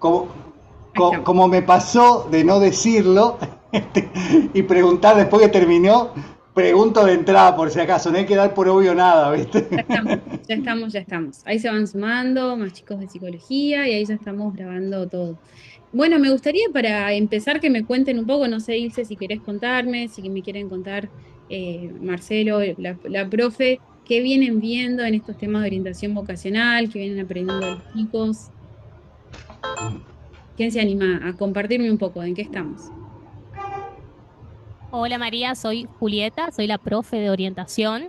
como, Ahí estamos. como me pasó de no decirlo y preguntar después que terminó, pregunto de entrada por si acaso, no hay que dar por obvio nada, ¿viste? Ya estamos, ya estamos, ya estamos. Ahí se van sumando más chicos de psicología y ahí ya estamos grabando todo. Bueno, me gustaría para empezar que me cuenten un poco, no sé, Ilse, si querés contarme, si me quieren contar Marcelo, la profe, qué vienen viendo en estos temas de orientación vocacional, qué vienen aprendiendo los chicos. ¿Quién se anima a compartirme un poco de en qué estamos? Hola María, soy Julieta, soy la profe de orientación.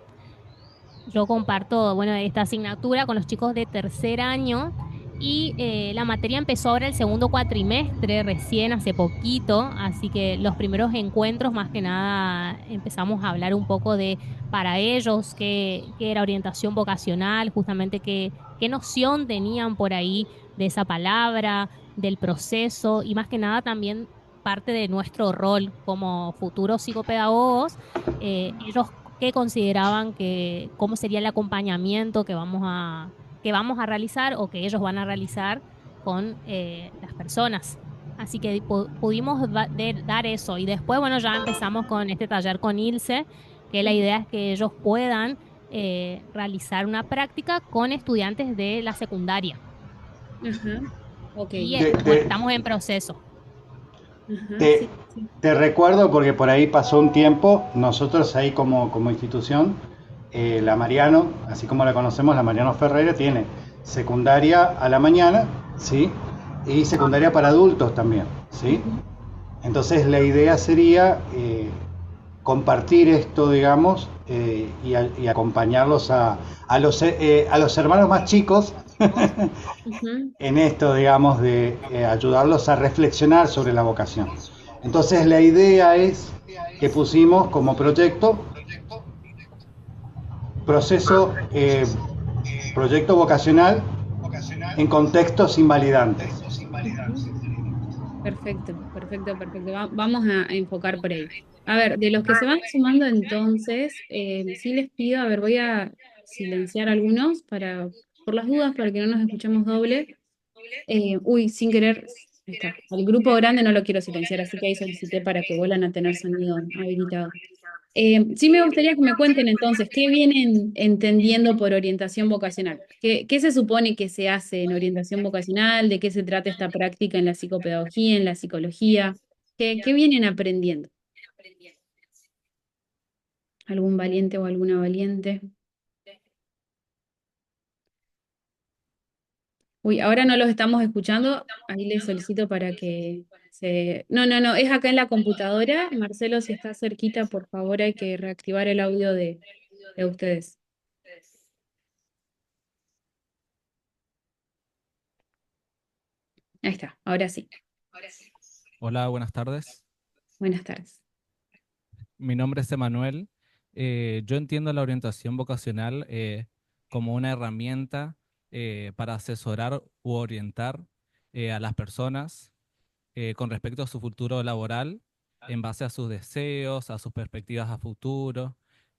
Yo comparto, bueno, esta asignatura con los chicos de tercer año y la materia empezó ahora el segundo cuatrimestre, recién hace poquito, así que los primeros encuentros más que nada empezamos a hablar un poco de para ellos qué era orientación vocacional, justamente qué noción tenían por ahí de esa palabra, del proceso y más que nada también parte de nuestro rol como futuros psicopedagogos, ellos qué consideraban que, cómo sería el acompañamiento que vamos a realizar o que ellos van a realizar con las personas. Así que pudimos dar eso y después, bueno, ya empezamos con este taller con Ilse, que la idea es que ellos puedan realizar una práctica con estudiantes de la secundaria. Ajá, ok. Y Te, bueno, te, estamos en proceso. Ajá, te, sí, sí. te recuerdo porque por ahí pasó un tiempo, nosotros ahí como institución, la Mariano, así como la conocemos, la Mariano Ferreira tiene secundaria a la mañana, ¿sí? Y secundaria para adultos también, ¿sí? Ujú. Entonces la idea sería compartir esto, digamos, y acompañarlos a los hermanos más chicos Ujú. en esto, digamos, de ayudarlos a reflexionar sobre la vocación. Entonces la idea es que pusimos como proyecto proceso, proyecto vocacional en contextos invalidantes. Ujú. Perfecto, perfecto, perfecto. Vamos a enfocar por ahí. A ver, de los que se van sumando entonces, sí les pido, a ver, voy a silenciar algunos por las dudas, para que no nos escuchemos doble. Uy, sin querer, ahí está. El grupo grande no lo quiero silenciar, así que ahí solicité para que vuelvan a tener sonido habilitado. Sí me gustaría que me cuenten entonces, ¿qué vienen entendiendo por orientación vocacional? ¿Qué se supone que se hace en orientación vocacional? ¿De qué se trata esta práctica en la psicopedagogía, en la psicología? ¿Qué vienen aprendiendo? ¿Algún valiente o alguna valiente? Uy, ahora no los estamos escuchando. Ahí les solicito para que se... No, no, no, es acá en la computadora. Marcelo, si está cerquita, por favor, hay que reactivar el audio de ustedes. Ahí está, ahora sí. Hola, buenas tardes. Buenas tardes. Mi nombre es Emanuel. Yo entiendo la orientación vocacional como una herramienta para asesorar u orientar a las personas con respecto a su futuro laboral en base a sus deseos, a sus perspectivas a futuro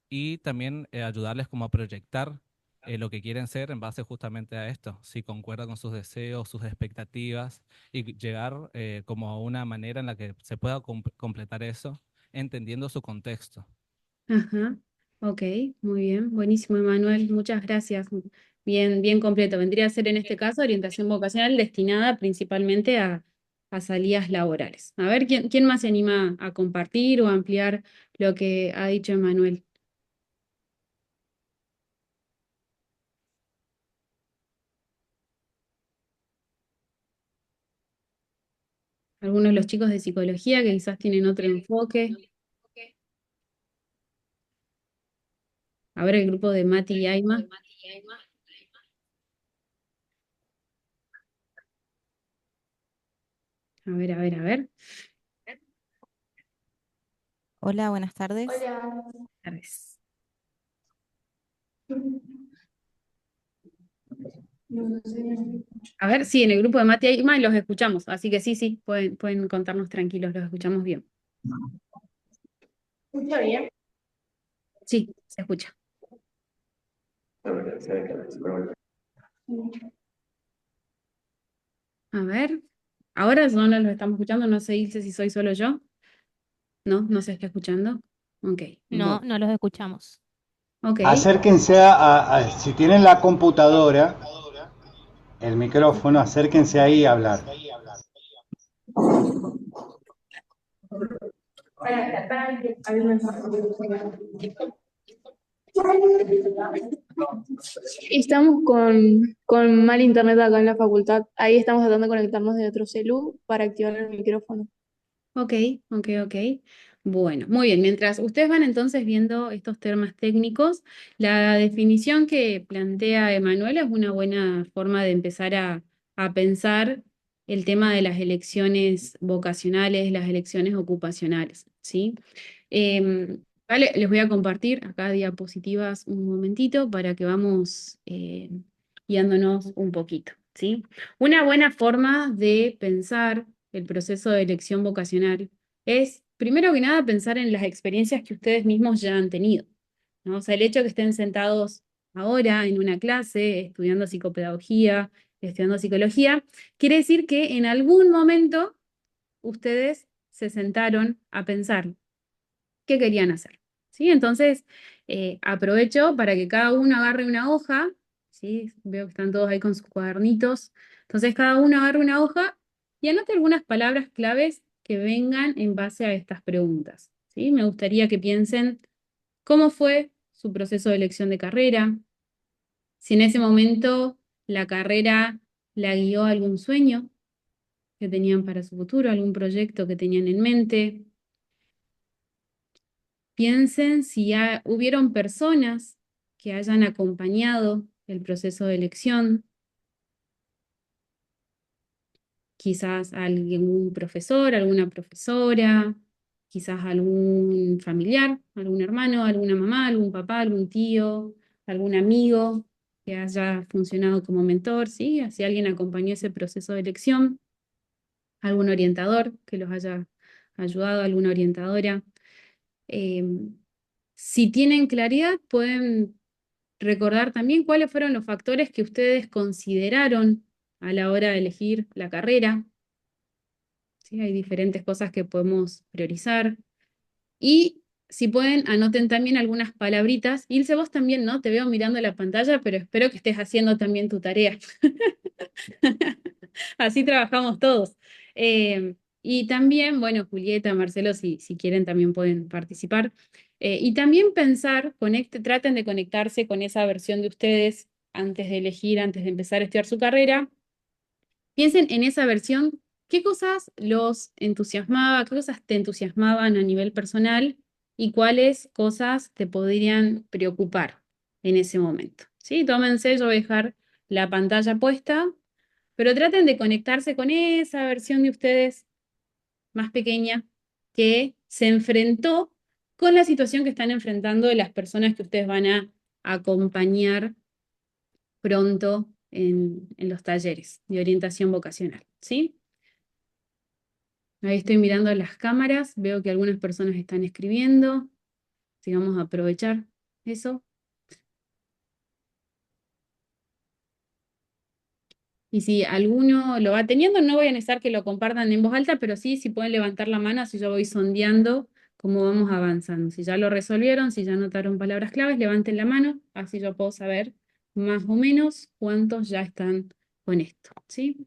y también ayudarles como a proyectar lo que quieren ser en base justamente a esto, si concuerda con sus deseos, sus expectativas y llegar como a una manera en la que se pueda completar eso entendiendo su contexto. Ajá, ok, muy bien, buenísimo, Emanuel, muchas gracias. Bien, bien completo. Vendría a ser en este caso orientación vocacional destinada principalmente a salidas laborales. A ver, ¿quién más se anima a compartir o ampliar lo que ha dicho Emanuel? Algunos de los chicos de psicología que quizás tienen otro enfoque. A ver, el grupo de Mati y Aima. A ver, a ver, a ver. Hola, buenas tardes. A ver. A ver, sí, en el grupo de Mati y Aima los escuchamos, así que sí, sí, pueden contarnos tranquilos, los escuchamos bien. ¿Escucha bien? Sí, se escucha. A ver. Ahora no los estamos escuchando, no sé, Ilse, si soy solo yo. No, no se está escuchando. Ok, No, bueno. no los escuchamos. Ok, Acérquense si tienen la computadora, el micrófono, acérquense ahí a hablar. Estamos con mal internet acá en la facultad. Ahí estamos tratando de conectarnos de otro celu para activar el micrófono. ok, ok. Bueno, muy bien. Mientras ustedes van entonces viendo estos temas técnicos, la definición que plantea Emanuel es una buena forma de empezar a pensar el tema de las elecciones vocacionales, las elecciones ocupacionales, ¿sí? Vale, les voy a compartir acá diapositivas un momentito para que vamos guiándonos un poquito, ¿sí? Una buena forma de pensar el proceso de elección vocacional es, primero que nada, pensar en las experiencias que ustedes mismos ya han tenido, ¿no? O sea, el hecho de que estén sentados ahora en una clase, estudiando psicopedagogía, estudiando psicología, quiere decir que en algún momento ustedes se sentaron a pensar qué querían hacer, ¿sí? Entonces, aprovecho para que cada uno agarre una hoja, ¿sí? Veo que están todos ahí con sus cuadernitos. Entonces, cada uno agarre una hoja y anote algunas palabras claves que vengan en base a estas preguntas, ¿sí? Me gustaría que piensen cómo fue su proceso de elección de carrera, si en ese momento la carrera la guió algún sueño que tenían para su futuro, algún proyecto que tenían en mente. Piensen si hubieron personas que hayan acompañado el proceso de elección, quizás algún profesor, alguna profesora, quizás algún familiar, algún hermano, alguna mamá, algún papá, algún tío, algún amigo que haya funcionado como mentor, ¿sí? Si alguien acompañó ese proceso de elección, algún orientador que los haya ayudado, alguna orientadora. Em, si tienen claridad, pueden recordar también cuáles fueron los factores que ustedes consideraron a la hora de elegir la carrera. ¿Sí? Hay diferentes cosas que podemos priorizar. Y si pueden, anoten también algunas palabritas. Ilse, vos también, ¿no? Te veo mirando la pantalla, pero espero que estés haciendo también tu tarea. Así trabajamos todos. Y también, bueno, Julieta, Marcelo, si quieren, también pueden participar. Y también pensar, traten de conectarse con esa versión de ustedes antes de elegir, antes de empezar a estudiar su carrera. Piensen en esa versión, qué cosas los entusiasmaba, qué cosas te entusiasmaban a nivel personal y cuáles cosas te podrían preocupar en ese momento. ¿Sí? Tómense, yo voy a dejar la pantalla puesta, pero traten de conectarse con esa versión de ustedes más pequeña que se enfrentó con la situación que están enfrentando las personas que ustedes van a acompañar pronto en los talleres de orientación vocacional, ¿sí? Ahí estoy mirando las cámaras, veo que algunas personas están escribiendo, así que vamos a aprovechar eso. Y si alguno lo va teniendo, no voy a necesitar que lo compartan en voz alta, pero sí, si pueden levantar la mano, así yo voy sondeando cómo vamos avanzando. Si ya lo resolvieron, si ya anotaron palabras claves, levanten la mano, así yo puedo saber más o menos cuántos ya están con esto, ¿sí?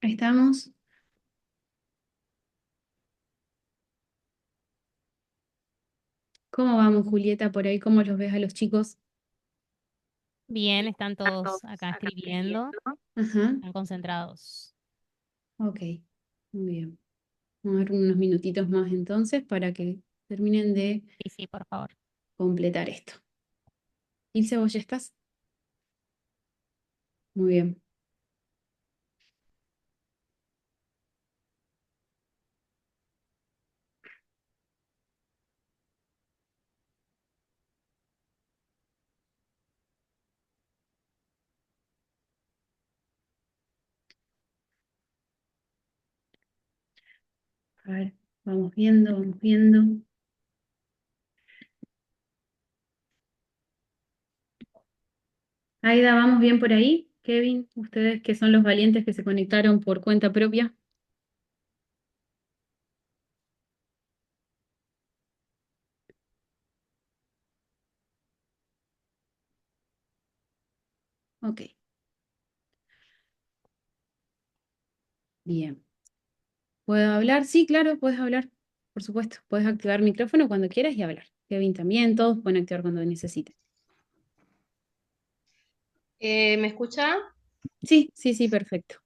Ahí estamos. ¿Cómo vamos, Julieta, por ahí? ¿Cómo los ves a los chicos? Bien, están todos acá escribiendo, Ajá, están concentrados. ok, muy bien. Vamos a dar unos minutitos más entonces para que terminen de Sí, sí, por favor. completar esto. Ilse, ¿vos ya estás? Muy bien. A ver, vamos viendo, vamos viendo. Aida, ¿vamos bien por ahí? Kevin, ustedes que son los valientes que se conectaron por cuenta propia. Ok, bien. ¿Puedo hablar? Sí, claro, puedes hablar. Por supuesto, puedes activar el micrófono cuando quieras y hablar. Kevin también, todos pueden activar cuando necesiten. ¿Me escucha? Sí, sí, sí, perfecto.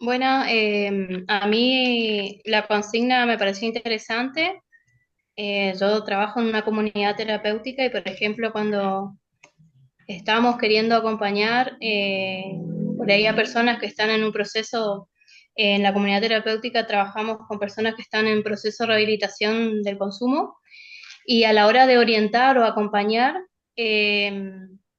Bueno, a mí la consigna me pareció interesante. Yo trabajo en una comunidad terapéutica y, por ejemplo, cuando estamos queriendo acompañar por ahí a personas que están en un proceso, en la comunidad terapéutica trabajamos con personas que están en proceso de rehabilitación del consumo y a la hora de orientar o acompañar, eh,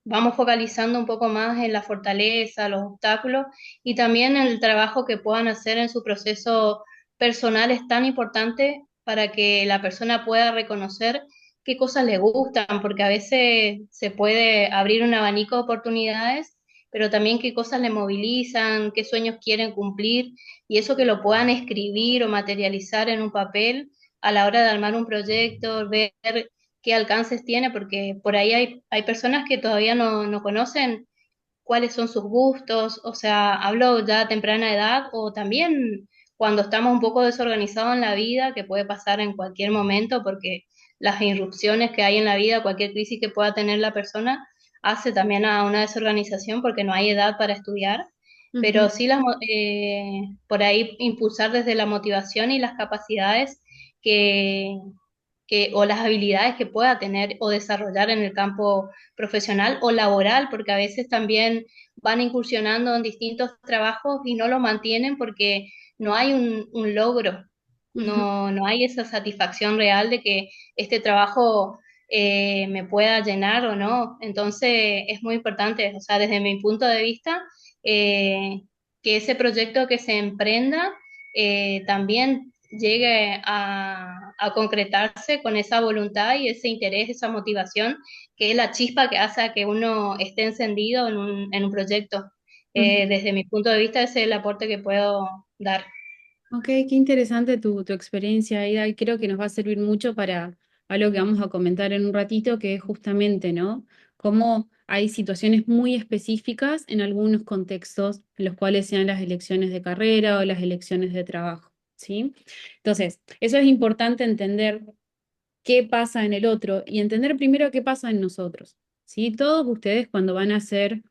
vamos focalizando un poco más en la fortaleza, los obstáculos y también en el trabajo que puedan hacer en su proceso personal es tan importante para que la persona pueda reconocer qué cosas le gustan, porque a veces se puede abrir un abanico de oportunidades, pero también qué cosas le movilizan, qué sueños quieren cumplir, y eso que lo puedan escribir o materializar en un papel a la hora de armar un proyecto, ver qué alcances tiene, porque por ahí hay personas que todavía no conocen cuáles son sus gustos, o sea, hablo ya a temprana edad o también cuando estamos un poco desorganizados en la vida, que puede pasar en cualquier momento, porque las irrupciones que hay en la vida, cualquier crisis que pueda tener la persona, hace también a una desorganización porque no hay edad para estudiar, pero Ujú, sí por ahí impulsar desde la motivación y las capacidades que, o las habilidades que pueda tener o desarrollar en el campo profesional o laboral, porque a veces también van incursionando en distintos trabajos y no lo mantienen porque no hay un logro, ujú. no hay esa satisfacción real de que este trabajo me pueda llenar o no. Entonces es muy importante, o sea, desde mi punto de vista, eh, que ese proyecto que se emprenda también llegue a concretarse con esa voluntad y ese interés, esa motivación, que es la chispa que hace a que uno esté encendido en un proyecto. Ujú. Desde mi punto de vista, ese es el aporte que puedo dar. Ok, qué interesante tu experiencia, Aida, y creo que nos va a servir mucho para algo que vamos a comentar en un ratito, que es justamente, ¿no? Cómo hay situaciones muy específicas en algunos contextos, en los cuales sean las elecciones de carrera o las elecciones de trabajo, ¿sí? Entonces, eso es importante entender qué pasa en el otro y entender primero qué pasa en nosotros. ¿Sí? Todos ustedes cuando van a ser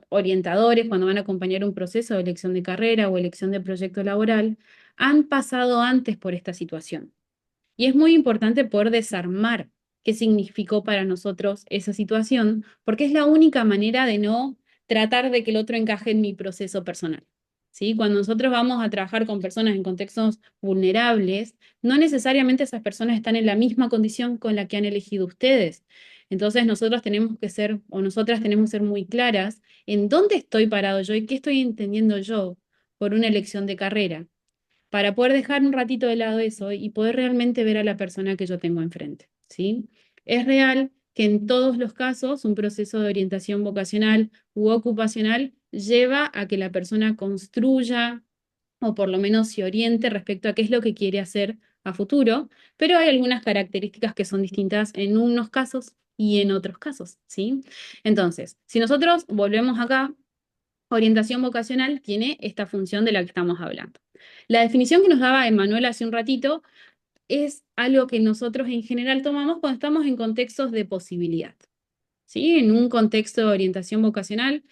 orientadores, cuando van a acompañar un proceso de elección de carrera o elección de proyecto laboral, han pasado antes por esta situación. Y es muy importante poder desarmar qué significó para nosotros esa situación, porque es la única manera de no tratar de que el otro encaje en mi proceso personal. ¿Sí? Cuando nosotros vamos a trabajar con personas en contextos vulnerables, no necesariamente esas personas están en la misma condición con la que han elegido ustedes. Entonces nosotros tenemos que ser, o nosotras tenemos que ser muy claras en dónde estoy parado yo y qué estoy entendiendo yo por una elección de carrera para poder dejar un ratito de lado eso y poder realmente ver a la persona que yo tengo enfrente, ¿sí? Es real que en todos los casos un proceso de orientación vocacional u ocupacional lleva a que la persona construya o por lo menos se oriente respecto a qué es lo que quiere hacer a futuro, pero hay algunas características que son distintas en unos casos y en otros casos, ¿sí? Entonces, si nosotros volvemos acá, orientación vocacional tiene esta función de la que estamos hablando. La definición que nos daba Emanuel hace un ratito es algo que nosotros en general tomamos cuando estamos en contextos de posibilidad. ¿Sí? En un contexto de orientación vocacional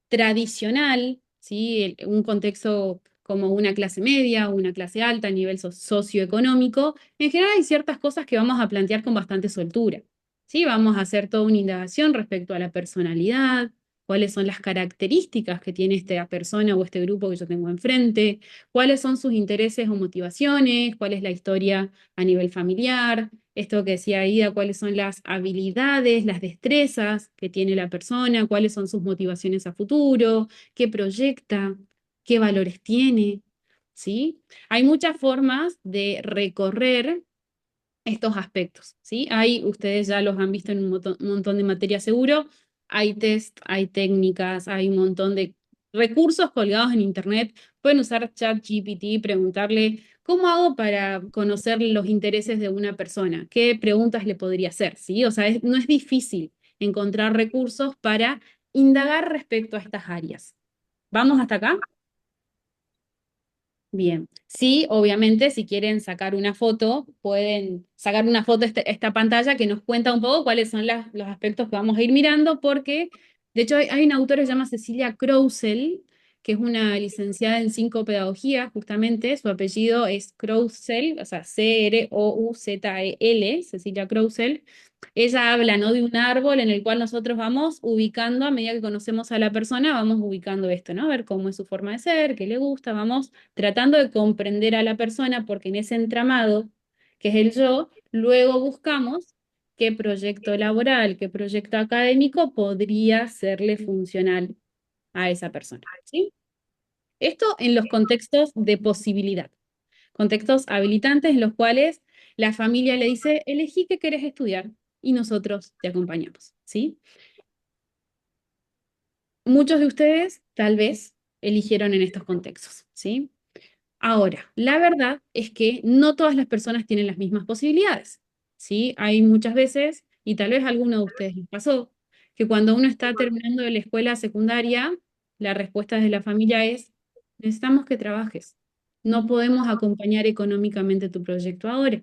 tradicional, ¿sí? Un contexto como una clase media o una clase alta a nivel socioeconómico, en general hay ciertas cosas que vamos a plantear con bastante soltura. ¿Sí? Vamos a hacer toda una indagación respecto a la personalidad, cuáles son las características que tiene esta persona o este grupo que yo tengo enfrente, cuáles son sus intereses o motivaciones, cuál es la historia a nivel familiar, esto que decía Aida, cuáles son las habilidades, las destrezas que tiene la persona, cuáles son sus motivaciones a futuro, qué proyecta, qué valores tiene. ¿sí? Hay muchas formas de recorrer estos aspectos, ¿sí? Ustedes ya los han visto en un montón de materias seguro, hay test, hay técnicas, hay un montón de recursos colgados en internet, pueden usar ChatGPT, preguntarle, ¿cómo hago para conocer los intereses de una persona? ¿Qué preguntas le podría hacer? ¿Sí? O sea, no es difícil encontrar recursos para indagar respecto a estas áreas. ¿Vamos hasta acá? Bien, sí, obviamente si quieren sacar una foto, pueden sacar una foto esta pantalla que nos cuenta un poco cuáles son los aspectos que vamos a ir mirando, porque de hecho hay una autora que se llama Cecilia Crousel, que es una licenciada en psicopedagogía, justamente, su apellido es Crousel, o sea, Crouzel, Cecilia Crousel. Ella habla, ¿no?, de un árbol en el cual nosotros vamos ubicando, a medida que conocemos a la persona, vamos ubicando esto, ¿no? A ver cómo es su forma de ser, qué le gusta, vamos tratando de comprender a la persona, porque en ese entramado, que es el yo, luego buscamos qué proyecto laboral, qué proyecto académico podría serle funcional a esa persona, ¿sí? Esto en los contextos de posibilidad, contextos habilitantes en los cuales la familia le dice, elegí qué querés estudiar y nosotros te acompañamos, ¿sí? Muchos de ustedes tal vez eligieron en estos contextos, ¿sí? Ahora, la verdad es que no todas las personas tienen las mismas posibilidades, ¿sí? Hay muchas veces, y tal vez a alguno de ustedes les pasó, que cuando uno está terminando de la escuela secundaria, la respuesta de la familia es, necesitamos que trabajes, no podemos acompañar económicamente tu proyecto ahora.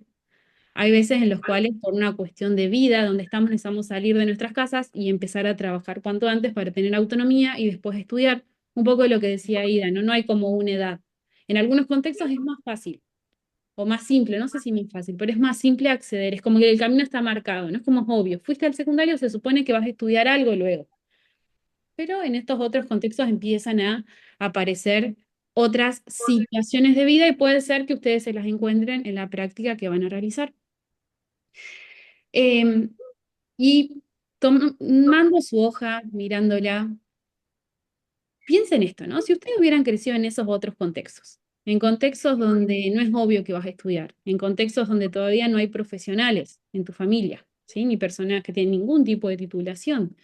Hay veces en los cuales, por una cuestión de vida, donde estamos, necesitamos salir de nuestras casas y empezar a trabajar cuanto antes para tener autonomía y después estudiar. Un poco de lo que decía Ida, ¿no? No hay como una edad. En algunos contextos es más fácil o más simple, no sé si más fácil, pero es más simple acceder. Es como que el camino está marcado, no es como obvio. Fuiste al secundario, se supone que vas a estudiar algo luego. Pero en estos otros contextos empiezan a aparecer otras situaciones de vida y puede ser que ustedes se las encuentren en la práctica que van a realizar. Em, y tomando su hoja, mirándola, piensen esto, ¿no? Si ustedes hubieran crecido en esos otros contextos, en contextos donde no es obvio que vas a estudiar, en contextos donde todavía no hay profesionales en tu familia, ¿sí? Ni personas que tienen ningún tipo de titulación.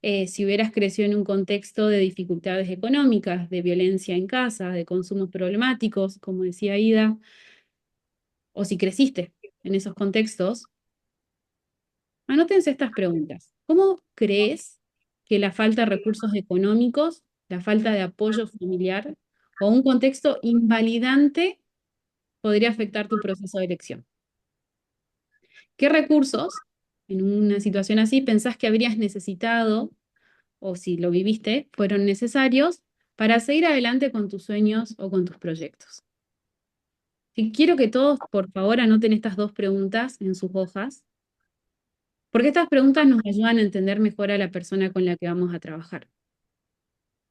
Si hubieras crecido en un contexto de dificultades económicas, de violencia en casa, de consumos problemáticos, como decía Ida, o si creciste en esos contextos, anótense estas preguntas. ¿Cómo crees que la falta de recursos económicos, la falta de apoyo familiar o un contexto invalidante podría afectar tu proceso de elección? ¿Qué recursos en una situación así pensás que habrías necesitado o si lo viviste, fueron necesarios para seguir adelante con tus sueños o con tus proyectos? Y quiero que todos, por favor, anoten estas dos preguntas en sus hojas, porque estas preguntas nos ayudan a entender mejor a la persona con la que vamos a trabajar.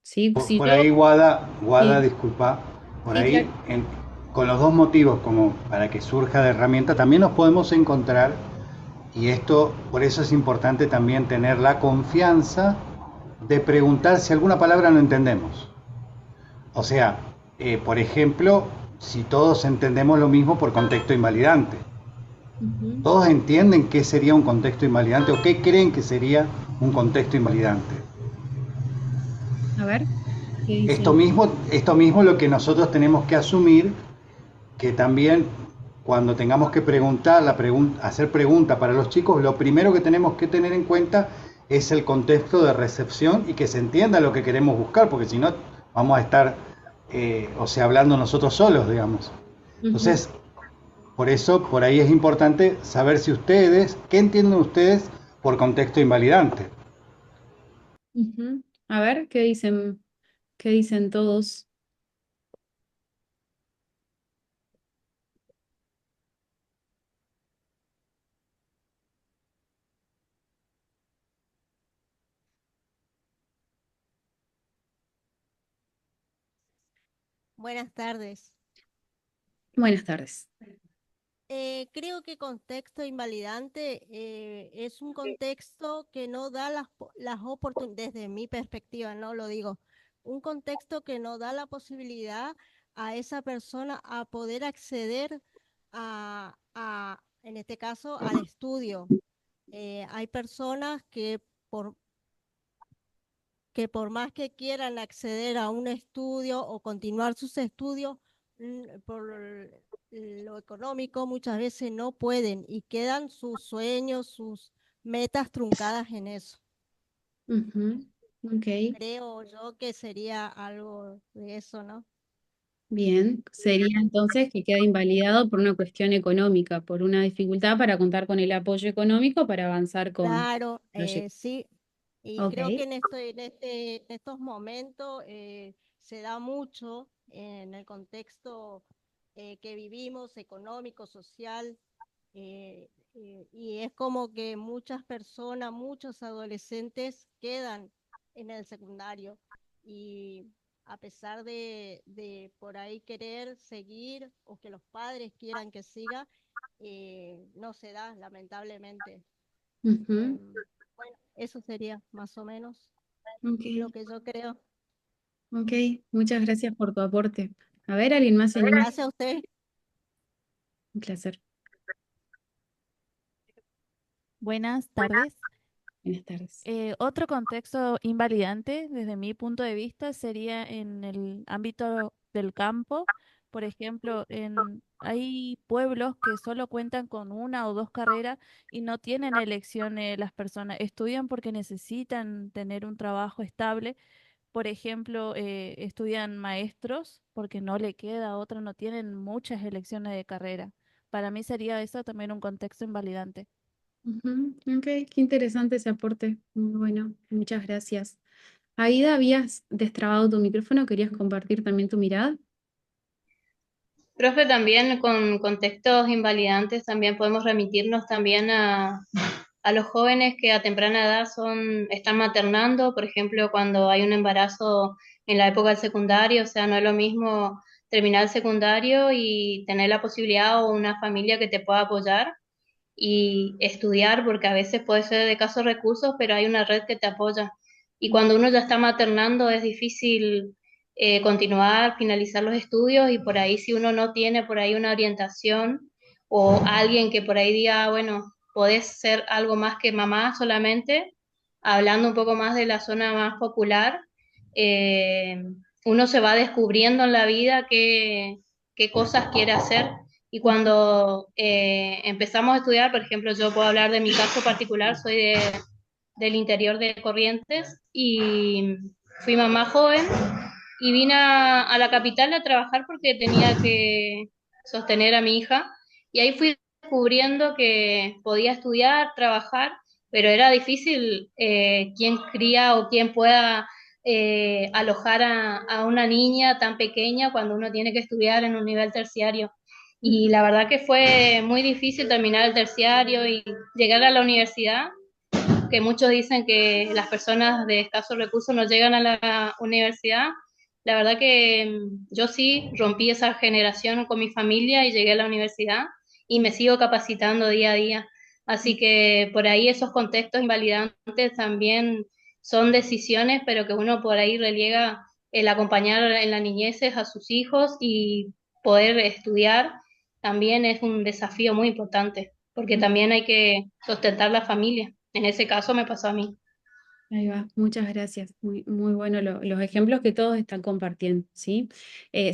¿Sí? Si Por yo, ahí, Guada, sí, disculpa, por sí, ahí, claro. con los dos motivos, como para que surja de herramienta, también nos podemos encontrar, y esto, por eso es importante también tener la confianza de preguntar si alguna palabra no entendemos. O sea, por ejemplo, si todos entendemos lo mismo por contexto invalidante. Ujú. ¿Todos entienden qué sería un contexto invalidante o qué creen que sería un contexto invalidante? A ver, ¿qué Esto dicen? mismo, esto mismo es lo que nosotros tenemos que asumir, que también cuando tengamos que preguntar, hacer preguntas para los chicos, lo primero que tenemos que tener en cuenta es el contexto de recepción y que se entienda lo que queremos buscar, porque si no vamos a estar, o sea, hablando nosotros solos, digamos. Ujú, Entonces, por eso, por ahí es importante saber si ustedes, ¿qué entienden ustedes por contexto invalidante? ujú. A ver, qué dicen todos? Buenas tardes. Buenas tardes. Creo que contexto invalidante es un contexto que no da las oportunidades, desde mi perspectiva, no lo digo, un contexto que no da la posibilidad a esa persona a poder acceder en este caso, al estudio. Hay personas por, que por más que quieran acceder a un estudio o continuar sus estudios, por lo económico muchas veces no pueden y quedan sus sueños, sus metas truncadas en eso. Ujú, ok, Creo yo que sería algo de eso, ¿no? bien. Sería entonces que queda invalidado por una cuestión económica, por una dificultad para contar con el apoyo económico para avanzar con el Claro, proyecto. sí. Y Ok, creo que en estos momentos se da mucho en el contexto que vivimos, económico, social, y es como que muchas personas, muchos adolescentes quedan en el secundario y a pesar de por ahí querer seguir o que los padres quieran que siga, no se da, lamentablemente. ujú, Bueno, eso sería más o menos lo ok, que yo creo. ok. Muchas gracias por tu aporte. A ver, ¿alguien más se anima? Gracias a usted. Un placer. Buenas tardes. Buenas tardes. Otro contexto invalidante, desde mi punto de vista, sería en el ámbito del campo. Por ejemplo, hay pueblos que solo cuentan con una o dos carreras y no tienen elecciones las personas. Estudian porque necesitan tener un trabajo estable. Por ejemplo, estudian maestros porque no le queda otra, no tienen muchas elecciones de carrera. Para mí sería eso también un contexto invalidante. Ujú, ok, qué interesante ese aporte. Muy bueno, muchas gracias. Aida, habías destrabado tu micrófono, ¿querías compartir también tu mirada? Profe, también con contextos invalidantes también podemos remitirnos también a los jóvenes que a temprana edad están maternando, por ejemplo, cuando hay un embarazo en la época del secundario, o sea, no es lo mismo terminar el secundario y tener la posibilidad o una familia que te pueda apoyar y estudiar, porque a veces puede ser de escasos recursos, pero hay una red que te apoya. Y cuando uno ya está maternando es difícil continuar, finalizar los estudios y por ahí si uno no tiene por ahí una orientación o alguien que por ahí diga, "Ah, bueno, podés ser algo más que mamá solamente", hablando un poco más de la zona más popular, eh, uno se va descubriendo en la vida qué cosas quiere hacer y cuando empezamos a estudiar, por ejemplo, yo puedo hablar de mi caso particular, soy del interior de Corrientes y fui mamá joven y vine a la capital a trabajar porque tenía que sostener a mi hija y ahí fui descubriendo que podía estudiar, trabajar, pero era difícil quién cría o quién pueda alojar a una niña tan pequeña cuando uno tiene que estudiar en un nivel terciario. Y la verdad que fue muy difícil terminar el terciario y llegar a la universidad, que muchos dicen que las personas de escasos recursos no llegan a la universidad. La verdad que yo sí rompí esa generación con mi familia y llegué a la universidad y me sigo capacitando día a día. Así que por ahí esos contextos invalidantes también son decisiones, pero que uno por ahí relega el acompañar en la niñez a sus hijos y poder estudiar también es un desafío muy importante, porque también hay que sustentar la familia. En ese caso me pasó a mí. Ahí va, muchas gracias. Muy, muy bueno los ejemplos que todos están compartiendo, ¿sí?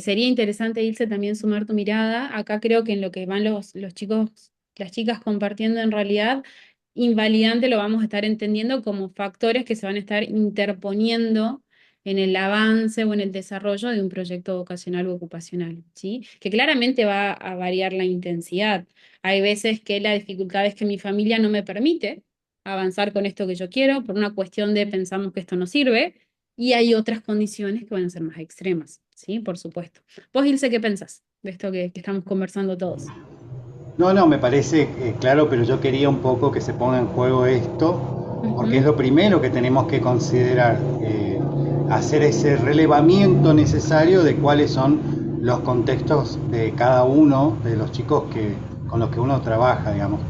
Sería interesante, Ilse, también sumar tu mirada. Acá creo que en lo que van los chicos, las chicas compartiendo en realidad, invalidante lo vamos a estar entendiendo como factores que se van a estar interponiendo en el avance o en el desarrollo de un proyecto vocacional o ocupacional, ¿sí? Que claramente va a variar la intensidad. Hay veces que la dificultad es que mi familia no me permite avanzar con esto que yo quiero, por una cuestión de pensamos que esto no sirve, y hay otras condiciones que van a ser más extremas, ¿sí? Por supuesto. Vos, Ilse, ¿qué pensás de esto que estamos conversando todos? No, no, me parece claro, pero yo quería un poco que se ponga en juego esto, porque es Ujú, lo primero que tenemos que considerar, hacer ese relevamiento necesario de cuáles son los contextos de cada uno de los chicos con los que uno trabaja, digamos.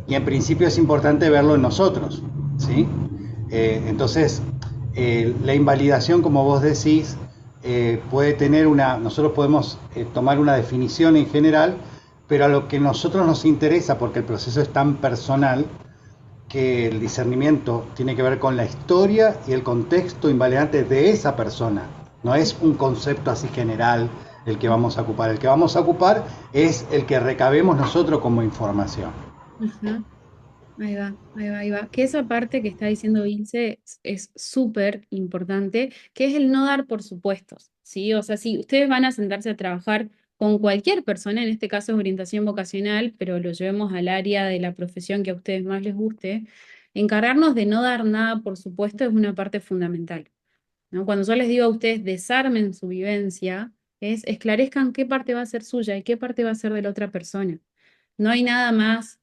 Y en principio es importante verlo en nosotros, ¿sí? Entonces, la invalidación, como vos decís, puede tener nosotros podemos tomar una definición en general, pero a lo que nosotros nos interesa, porque el proceso es tan personal, que el discernimiento tiene que ver con la historia y el contexto invalidante de esa persona. No es un concepto así general el que vamos a ocupar. El que vamos a ocupar es el que recabemos nosotros como información. Ajá. Ahí va, ahí va, ahí va. Que esa parte que está diciendo Ilse es súper importante, que es el no dar por supuestos, ¿sí? O sea, si ustedes van a sentarse a trabajar con cualquier persona, en este caso es orientación vocacional, pero lo llevemos al área de la profesión que a ustedes más les guste, encargarnos de no dar nada por supuesto es una parte fundamental, ¿no? Cuando yo les digo a ustedes desarmen su vivencia, es esclarezcan qué parte va a ser suya y qué parte va a ser de la otra persona. No hay nada más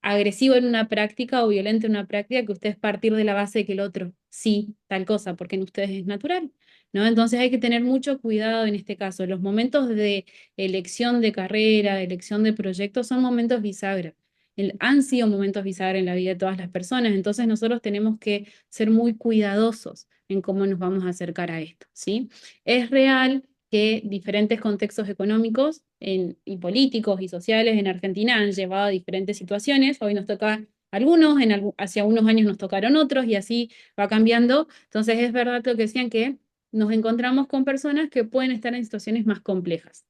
agresivo en una práctica o violento en una práctica que ustedes partir de la base de que el otro sí, tal cosa, porque en ustedes es natural, ¿no? Entonces hay que tener mucho cuidado en este caso. Los momentos de elección de carrera, de elección de proyectos, son momentos bisagra. Han sido momentos bisagra en la vida de todas las personas, entonces nosotros tenemos que ser muy cuidadosos en cómo nos vamos a acercar a esto, ¿sí? Es real que diferentes contextos económicos y políticos y sociales en Argentina han llevado a diferentes situaciones. Hoy nos toca algunos, hacia unos años nos tocaron otros y así va cambiando. Entonces es verdad lo que decían, que nos encontramos con personas que pueden estar en situaciones más complejas.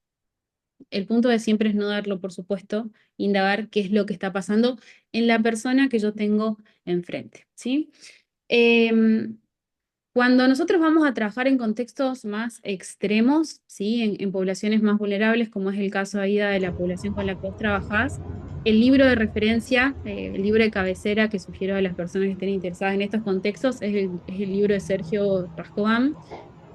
El punto de siempre es no darlo, por supuesto, indagar qué es lo que está pasando en la persona que yo tengo enfrente, ¿sí? Cuando nosotros vamos a trabajar en contextos más extremos, ¿sí? En poblaciones más vulnerables, como es el caso ahí de la población con la que vos trabajás, el libro de referencia, el libro de cabecera que sugiero a las personas que estén interesadas en estos contextos es el libro de Sergio Rascobán,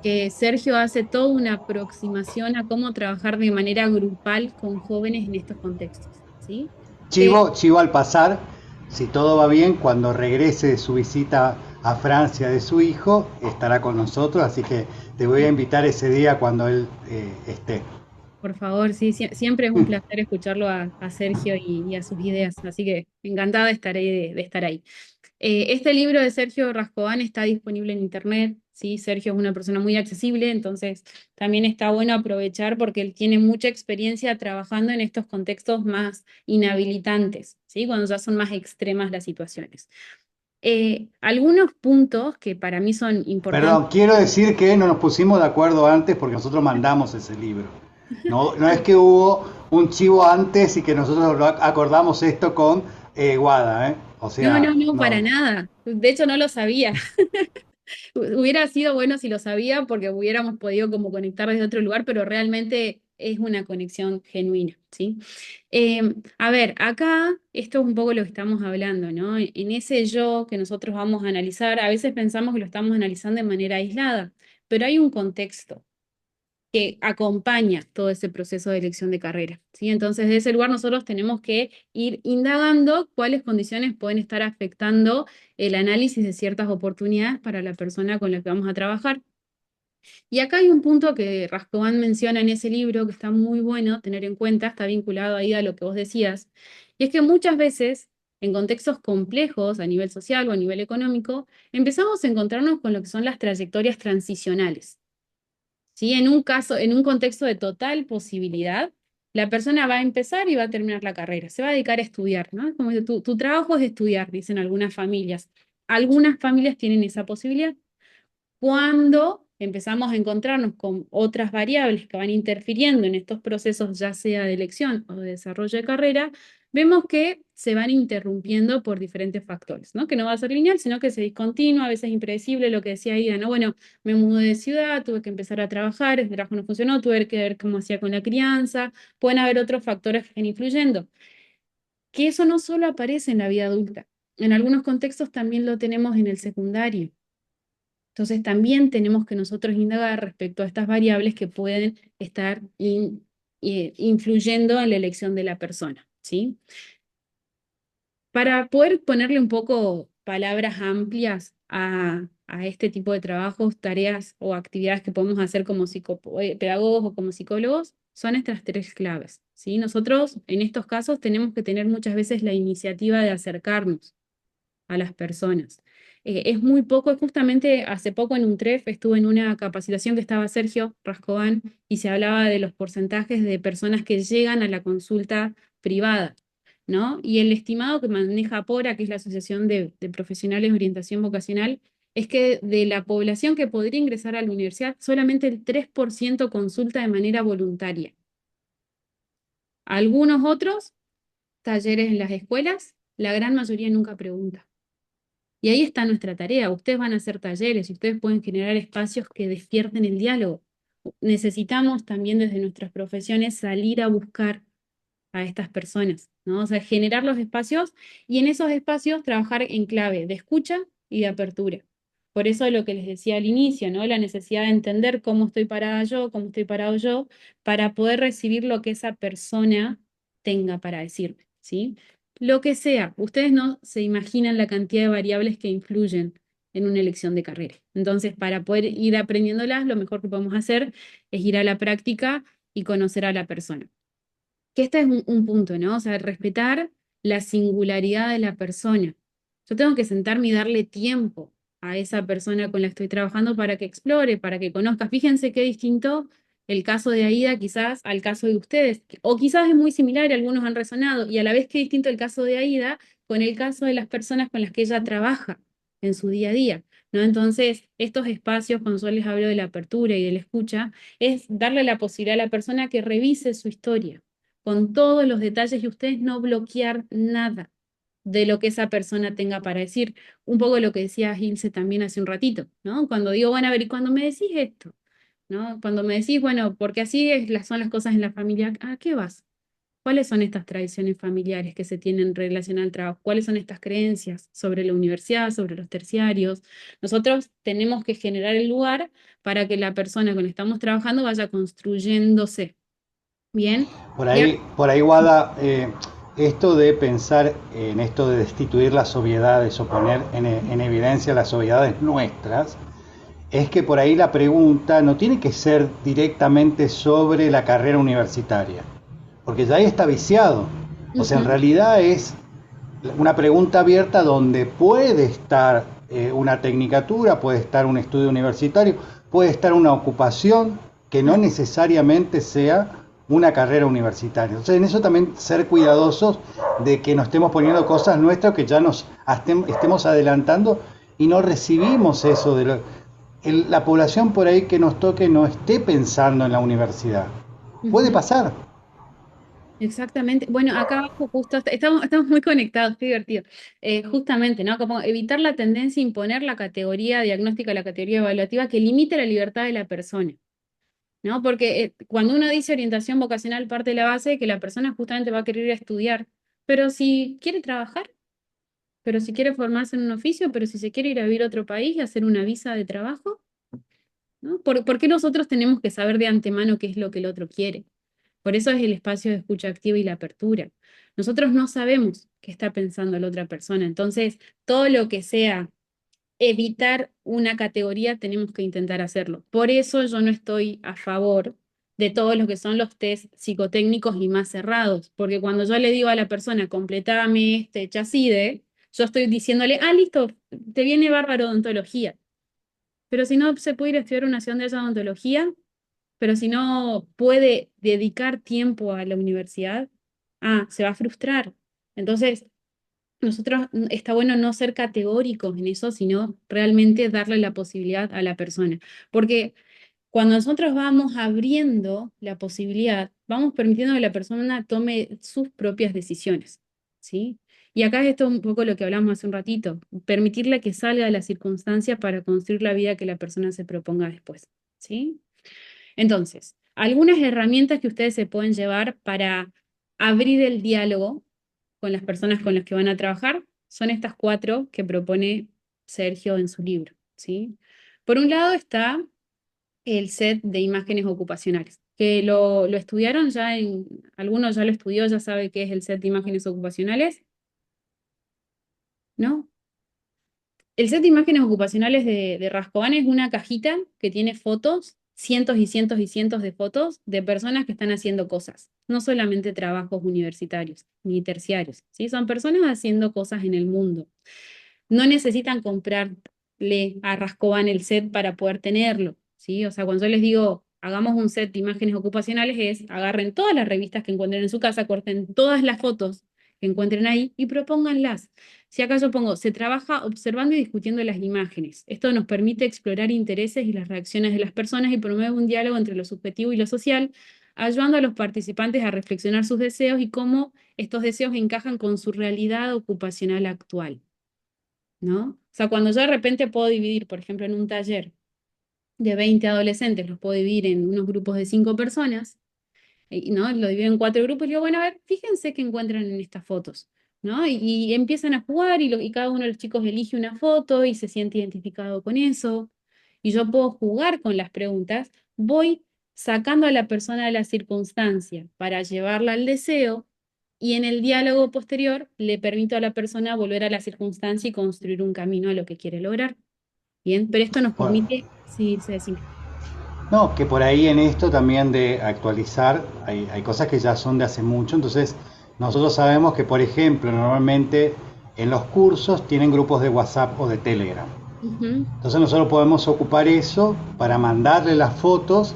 que Sergio hace toda una aproximación a cómo trabajar de manera grupal con jóvenes en estos contextos, ¿sí? Chivo al pasar, si todo va bien, cuando regrese de su visita a Francia de su hijo, estará con nosotros, así que te voy a invitar ese día cuando él esté. Por favor, sí, siempre es un placer escucharlo a Sergio y a sus ideas, así que encantada estaré de estar ahí. Este libro de Sergio Rascobán está disponible en internet, ¿sí? Sergio es una persona muy accesible, entonces también está bueno aprovechar porque él tiene mucha experiencia trabajando en estos contextos más inhabilitantes, ¿sí? Cuando ya son más extremas las situaciones. Algunos puntos que para mí son importantes. Perdón, quiero decir que no nos pusimos de acuerdo antes porque nosotros mandamos ese libro. No es que hubo un chivo antes y que nosotros acordamos esto con Guada, ¿eh? O sea, No, para nada. De hecho, no lo sabía. Hubiera sido bueno si lo sabía porque hubiéramos podido como conectar desde otro lugar, pero realmente es una conexión genuina, ¿sí? A ver, acá esto es un poco lo que estamos hablando, ¿no? En ese yo que nosotros vamos a analizar, a veces pensamos que lo estamos analizando de manera aislada, pero hay un contexto que acompaña todo ese proceso de elección de carrera, ¿sí? Entonces, de ese lugar nosotros tenemos que ir indagando cuáles condiciones pueden estar afectando el análisis de ciertas oportunidades para la persona con la que vamos a trabajar. Y acá hay un punto que Rascobán menciona en ese libro que está muy bueno tener en cuenta, está vinculado ahí a lo que vos decías, y es que muchas veces en contextos complejos a nivel social o a nivel económico, empezamos a encontrarnos con lo que son las trayectorias transicionales. ¿Sí? En un caso, en un contexto de total posibilidad, la persona va a empezar y va a terminar la carrera, se va a dedicar a estudiar, ¿no? Es como que tu trabajo es estudiar, dicen algunas familias. Algunas familias tienen esa posibilidad. Cuando empezamos a encontrarnos con otras variables que van interfiriendo en estos procesos, ya sea de elección o de desarrollo de carrera, vemos que se van interrumpiendo por diferentes factores, ¿no? Que no va a ser lineal, sino que se discontinúa, a veces impredecible, lo que decía Ida, ¿no? Bueno, me mudé de ciudad, tuve que empezar a trabajar, el trabajo no funcionó, tuve que ver cómo hacía con la crianza, pueden haber otros factores que estén influyendo. Que eso no solo aparece en la vida adulta, en algunos contextos también lo tenemos en el secundario. Entonces también tenemos que nosotros indagar respecto a estas variables que pueden estar influyendo en la elección de la persona, ¿sí? Para poder ponerle un poco palabras amplias a este tipo de trabajos, tareas o actividades que podemos hacer como psicopedagogos o como psicólogos, son estas tres claves, ¿sí? Nosotros en estos casos tenemos que tener muchas veces la iniciativa de acercarnos a las personas. Es muy poco, justamente hace poco en un TREF estuve en una capacitación que estaba Sergio Rascobán y se hablaba de los porcentajes de personas que llegan a la consulta privada, ¿no? Y el estimado que maneja APORA, que es la Asociación de Profesionales de Orientación Vocacional, es que de la población que podría ingresar a la universidad, solamente el 3% consulta de manera voluntaria. Algunos otros, talleres en las escuelas, la gran mayoría nunca pregunta. Y ahí está nuestra tarea. Ustedes van a hacer talleres y ustedes pueden generar espacios que despierten el diálogo. Necesitamos también desde nuestras profesiones salir a buscar a estas personas, ¿no? O sea, generar los espacios y en esos espacios trabajar en clave de escucha y de apertura. Por eso lo que les decía al inicio, ¿no? La necesidad de entender cómo estoy parada yo, cómo estoy parado yo, para poder recibir lo que esa persona tenga para decirme, ¿sí? Lo que sea, ustedes no se imaginan la cantidad de variables que influyen en una elección de carrera. Entonces, para poder ir aprendiéndolas, lo mejor que podemos hacer es ir a la práctica y conocer a la persona. Que este es un punto, ¿no? O sea, respetar la singularidad de la persona. Yo tengo que sentarme y darle tiempo a esa persona con la que estoy trabajando para que explore, para que conozca. Fíjense qué distinto el caso de Aida quizás al caso de ustedes, o quizás es muy similar y algunos han resonado, y a la vez qué distinto el caso de Aida con el caso de las personas con las que ella trabaja en su día a día, ¿no? Entonces, estos espacios, cuando yo les hablo de la apertura y de la escucha, es darle la posibilidad a la persona que revise su historia con todos los detalles y ustedes no bloquear nada de lo que esa persona tenga para decir. Un poco lo que decía Gilce también hace un ratito, ¿no? Cuando digo, bueno, a ver, y cuando me decís esto, ¿no? Cuando me decís, bueno, porque así son las cosas en la familia, ¿a qué vas? ¿Cuáles son estas tradiciones familiares que se tienen en relación al trabajo? ¿Cuáles son estas creencias sobre la universidad, sobre los terciarios? Nosotros tenemos que generar el lugar para que la persona con la que estamos trabajando vaya construyéndose. Bien. Por ahí, Guada, esto de pensar en esto de destituir las obviedades o poner en evidencia las obviedades nuestras, es que por ahí la pregunta no tiene que ser directamente sobre la carrera universitaria, porque ya ahí está viciado. O sea, en realidad es una pregunta abierta donde puede estar una tecnicatura, puede estar un estudio universitario, puede estar una ocupación que no necesariamente sea una carrera universitaria. Entonces, en eso también ser cuidadosos de que no estemos poniendo cosas nuestras que ya nos estemos adelantando y no recibimos eso de la población por ahí que nos toque no esté pensando en la universidad. Puede pasar. Exactamente. Bueno, acá abajo justo estamos muy conectados, qué divertido. Justamente, ¿no? Como evitar la tendencia a imponer la categoría diagnóstica, la categoría evaluativa que limite la libertad de la persona, ¿no? Porque cuando uno dice orientación vocacional, parte de la base de que la persona justamente va a querer ir a estudiar, pero si quiere trabajar, pero si quiere formarse en un oficio, pero si se quiere ir a vivir a otro país y hacer una visa de trabajo, ¿no? ¿Por qué nosotros tenemos que saber de antemano qué es lo que el otro quiere? Por eso es el espacio de escucha activa y la apertura. Nosotros no sabemos qué está pensando la otra persona, entonces todo lo que sea evitar una categoría tenemos que intentar hacerlo. Por eso yo no estoy a favor de todos los que son los test psicotécnicos y más cerrados, porque cuando yo le digo a la persona, completame este chaside, yo estoy diciéndole, ah, listo, te viene bárbaro odontología. Pero si no se puede ir a estudiar una nación de esa odontología, pero si no puede dedicar tiempo a la universidad, se va a frustrar. Entonces, nosotros está bueno no ser categóricos en eso, sino realmente darle la posibilidad a la persona. Porque cuando nosotros vamos abriendo la posibilidad, vamos permitiendo que la persona tome sus propias decisiones, ¿sí? Y acá esto es un poco lo que hablamos hace un ratito, permitirle que salga de las circunstancias para construir la vida que la persona se proponga después, ¿sí? Entonces, algunas herramientas que ustedes se pueden llevar para abrir el diálogo con las personas con las que van a trabajar son estas 4 que propone Sergio en su libro, ¿sí? Por un lado está el set de imágenes ocupacionales, que lo estudiaron ya algunos ya lo estudió, ya sabe qué es el set de imágenes ocupacionales, ¿no? El set de imágenes ocupacionales de Rascobán es una cajita que tiene fotos, cientos y cientos y cientos de fotos de personas que están haciendo cosas, no solamente trabajos universitarios ni terciarios, ¿sí? Son personas haciendo cosas en el mundo. no necesitan comprarle a Rascoban el set para poder tenerlo, ¿sí? O sea, cuando yo les digo, hagamos un set de imágenes ocupacionales, es agarren todas las revistas que encuentren en su casa, corten todas las fotos que encuentren ahí y propónganlas. Si acá yo pongo, se trabaja observando y discutiendo las imágenes. Esto nos permite explorar intereses y las reacciones de las personas y promueve un diálogo entre lo subjetivo y lo social, ayudando a los participantes a reflexionar sus deseos y cómo estos deseos encajan con su realidad ocupacional actual, ¿no? O sea, cuando yo de repente puedo dividir, por ejemplo, en un taller de 20 adolescentes, los puedo dividir en unos grupos de 5 personas, ¿no? Lo divido en 4 grupos y digo, bueno, a ver, fíjense qué encuentran en estas fotos, ¿no? Y empiezan a jugar y cada uno de los chicos elige una foto y se siente identificado con eso. Y yo puedo jugar con las preguntas, voy sacando a la persona de la circunstancia para llevarla al deseo y en el diálogo posterior le permito a la persona volver a la circunstancia y construir un camino a lo que quiere lograr. Bien, pero esto nos Bueno, permite, sí, se decime. no, que por ahí en esto también de actualizar, hay cosas que ya son de hace mucho, entonces nosotros sabemos que, por ejemplo, normalmente en los cursos tienen grupos de WhatsApp o de Telegram. Ujú. Entonces nosotros podemos ocupar eso para mandarle las fotos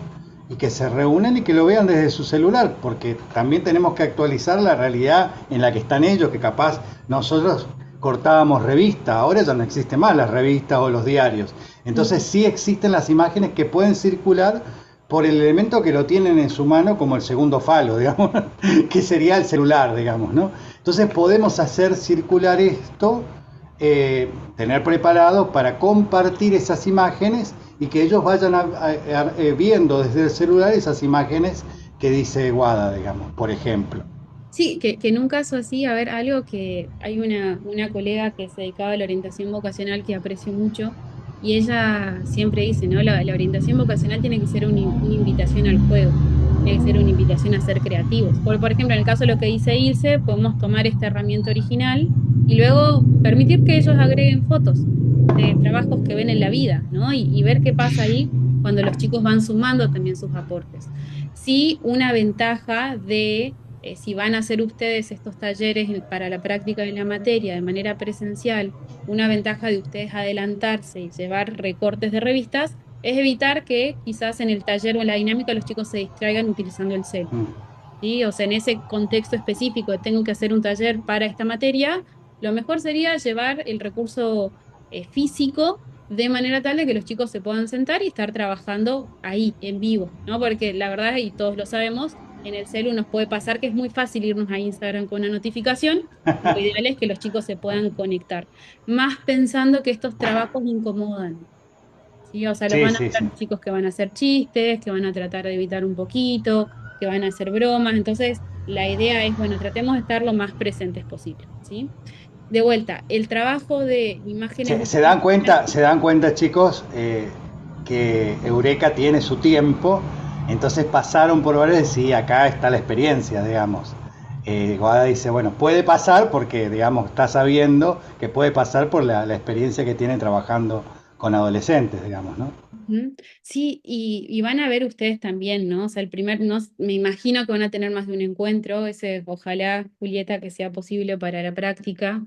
y que se reúnan y que lo vean desde su celular, porque también tenemos que actualizar la realidad en la que están ellos, que capaz nosotros cortábamos revistas, ahora ya no existen más las revistas o los diarios. Entonces sí existen las imágenes que pueden circular por el elemento que lo tienen en su mano como el segundo falo, digamos, que sería el celular, digamos, ¿no? Entonces podemos hacer circular esto, tener preparado para compartir esas imágenes y que ellos vayan viendo desde el celular esas imágenes que dice Guada, digamos, por ejemplo. Sí, que en un caso así, a ver, algo que hay una colega que se dedicaba a la orientación vocacional que aprecio mucho, y ella siempre dice, ¿no? La orientación vocacional tiene que ser una invitación al juego, tiene que ser una invitación a ser creativos. Por ejemplo, en el caso de lo que dice Ilse, podemos tomar esta herramienta original y luego permitir que ellos agreguen fotos de trabajos que ven en la vida, ¿no? Y ver qué pasa ahí cuando los chicos van sumando también sus aportes. Sí, una ventaja de si van a hacer ustedes estos talleres para la práctica de la materia de manera presencial, una ventaja de ustedes adelantarse y llevar recortes de revistas es evitar que quizás en el taller o en la dinámica los chicos se distraigan utilizando el cel. Mm. ¿Sí? O sea, en ese contexto específico de tengo que hacer un taller para esta materia, lo mejor sería llevar el recurso físico de manera tal de que los chicos se puedan sentar y estar trabajando ahí, en vivo, ¿no? Porque la verdad, y todos lo sabemos, en el celu nos puede pasar que es muy fácil irnos a Instagram con una notificación. Lo ideal es que los chicos se puedan conectar, más pensando que estos trabajos incomodan. ¿Sí? O sea, los Sí, van a sí, hacer sí. chicos que van a hacer chistes, que van a tratar de evitar un poquito, que van a hacer bromas. Entonces, la idea es, bueno, tratemos de estar lo más presentes posible, ¿sí? De vuelta, el trabajo de imágenes Se dan cuenta, chicos, que Eureka tiene su tiempo, entonces pasaron por varios y sí, acá está la experiencia, digamos. Guada dice, bueno, puede pasar porque, digamos, está sabiendo que puede pasar por la experiencia que tiene trabajando con adolescentes, digamos, ¿no? Ujú. Sí, y van a ver ustedes también, ¿no? O sea, el primer, no, me imagino que van a tener más de un encuentro, ese, ojalá, Julieta, que sea posible para la práctica.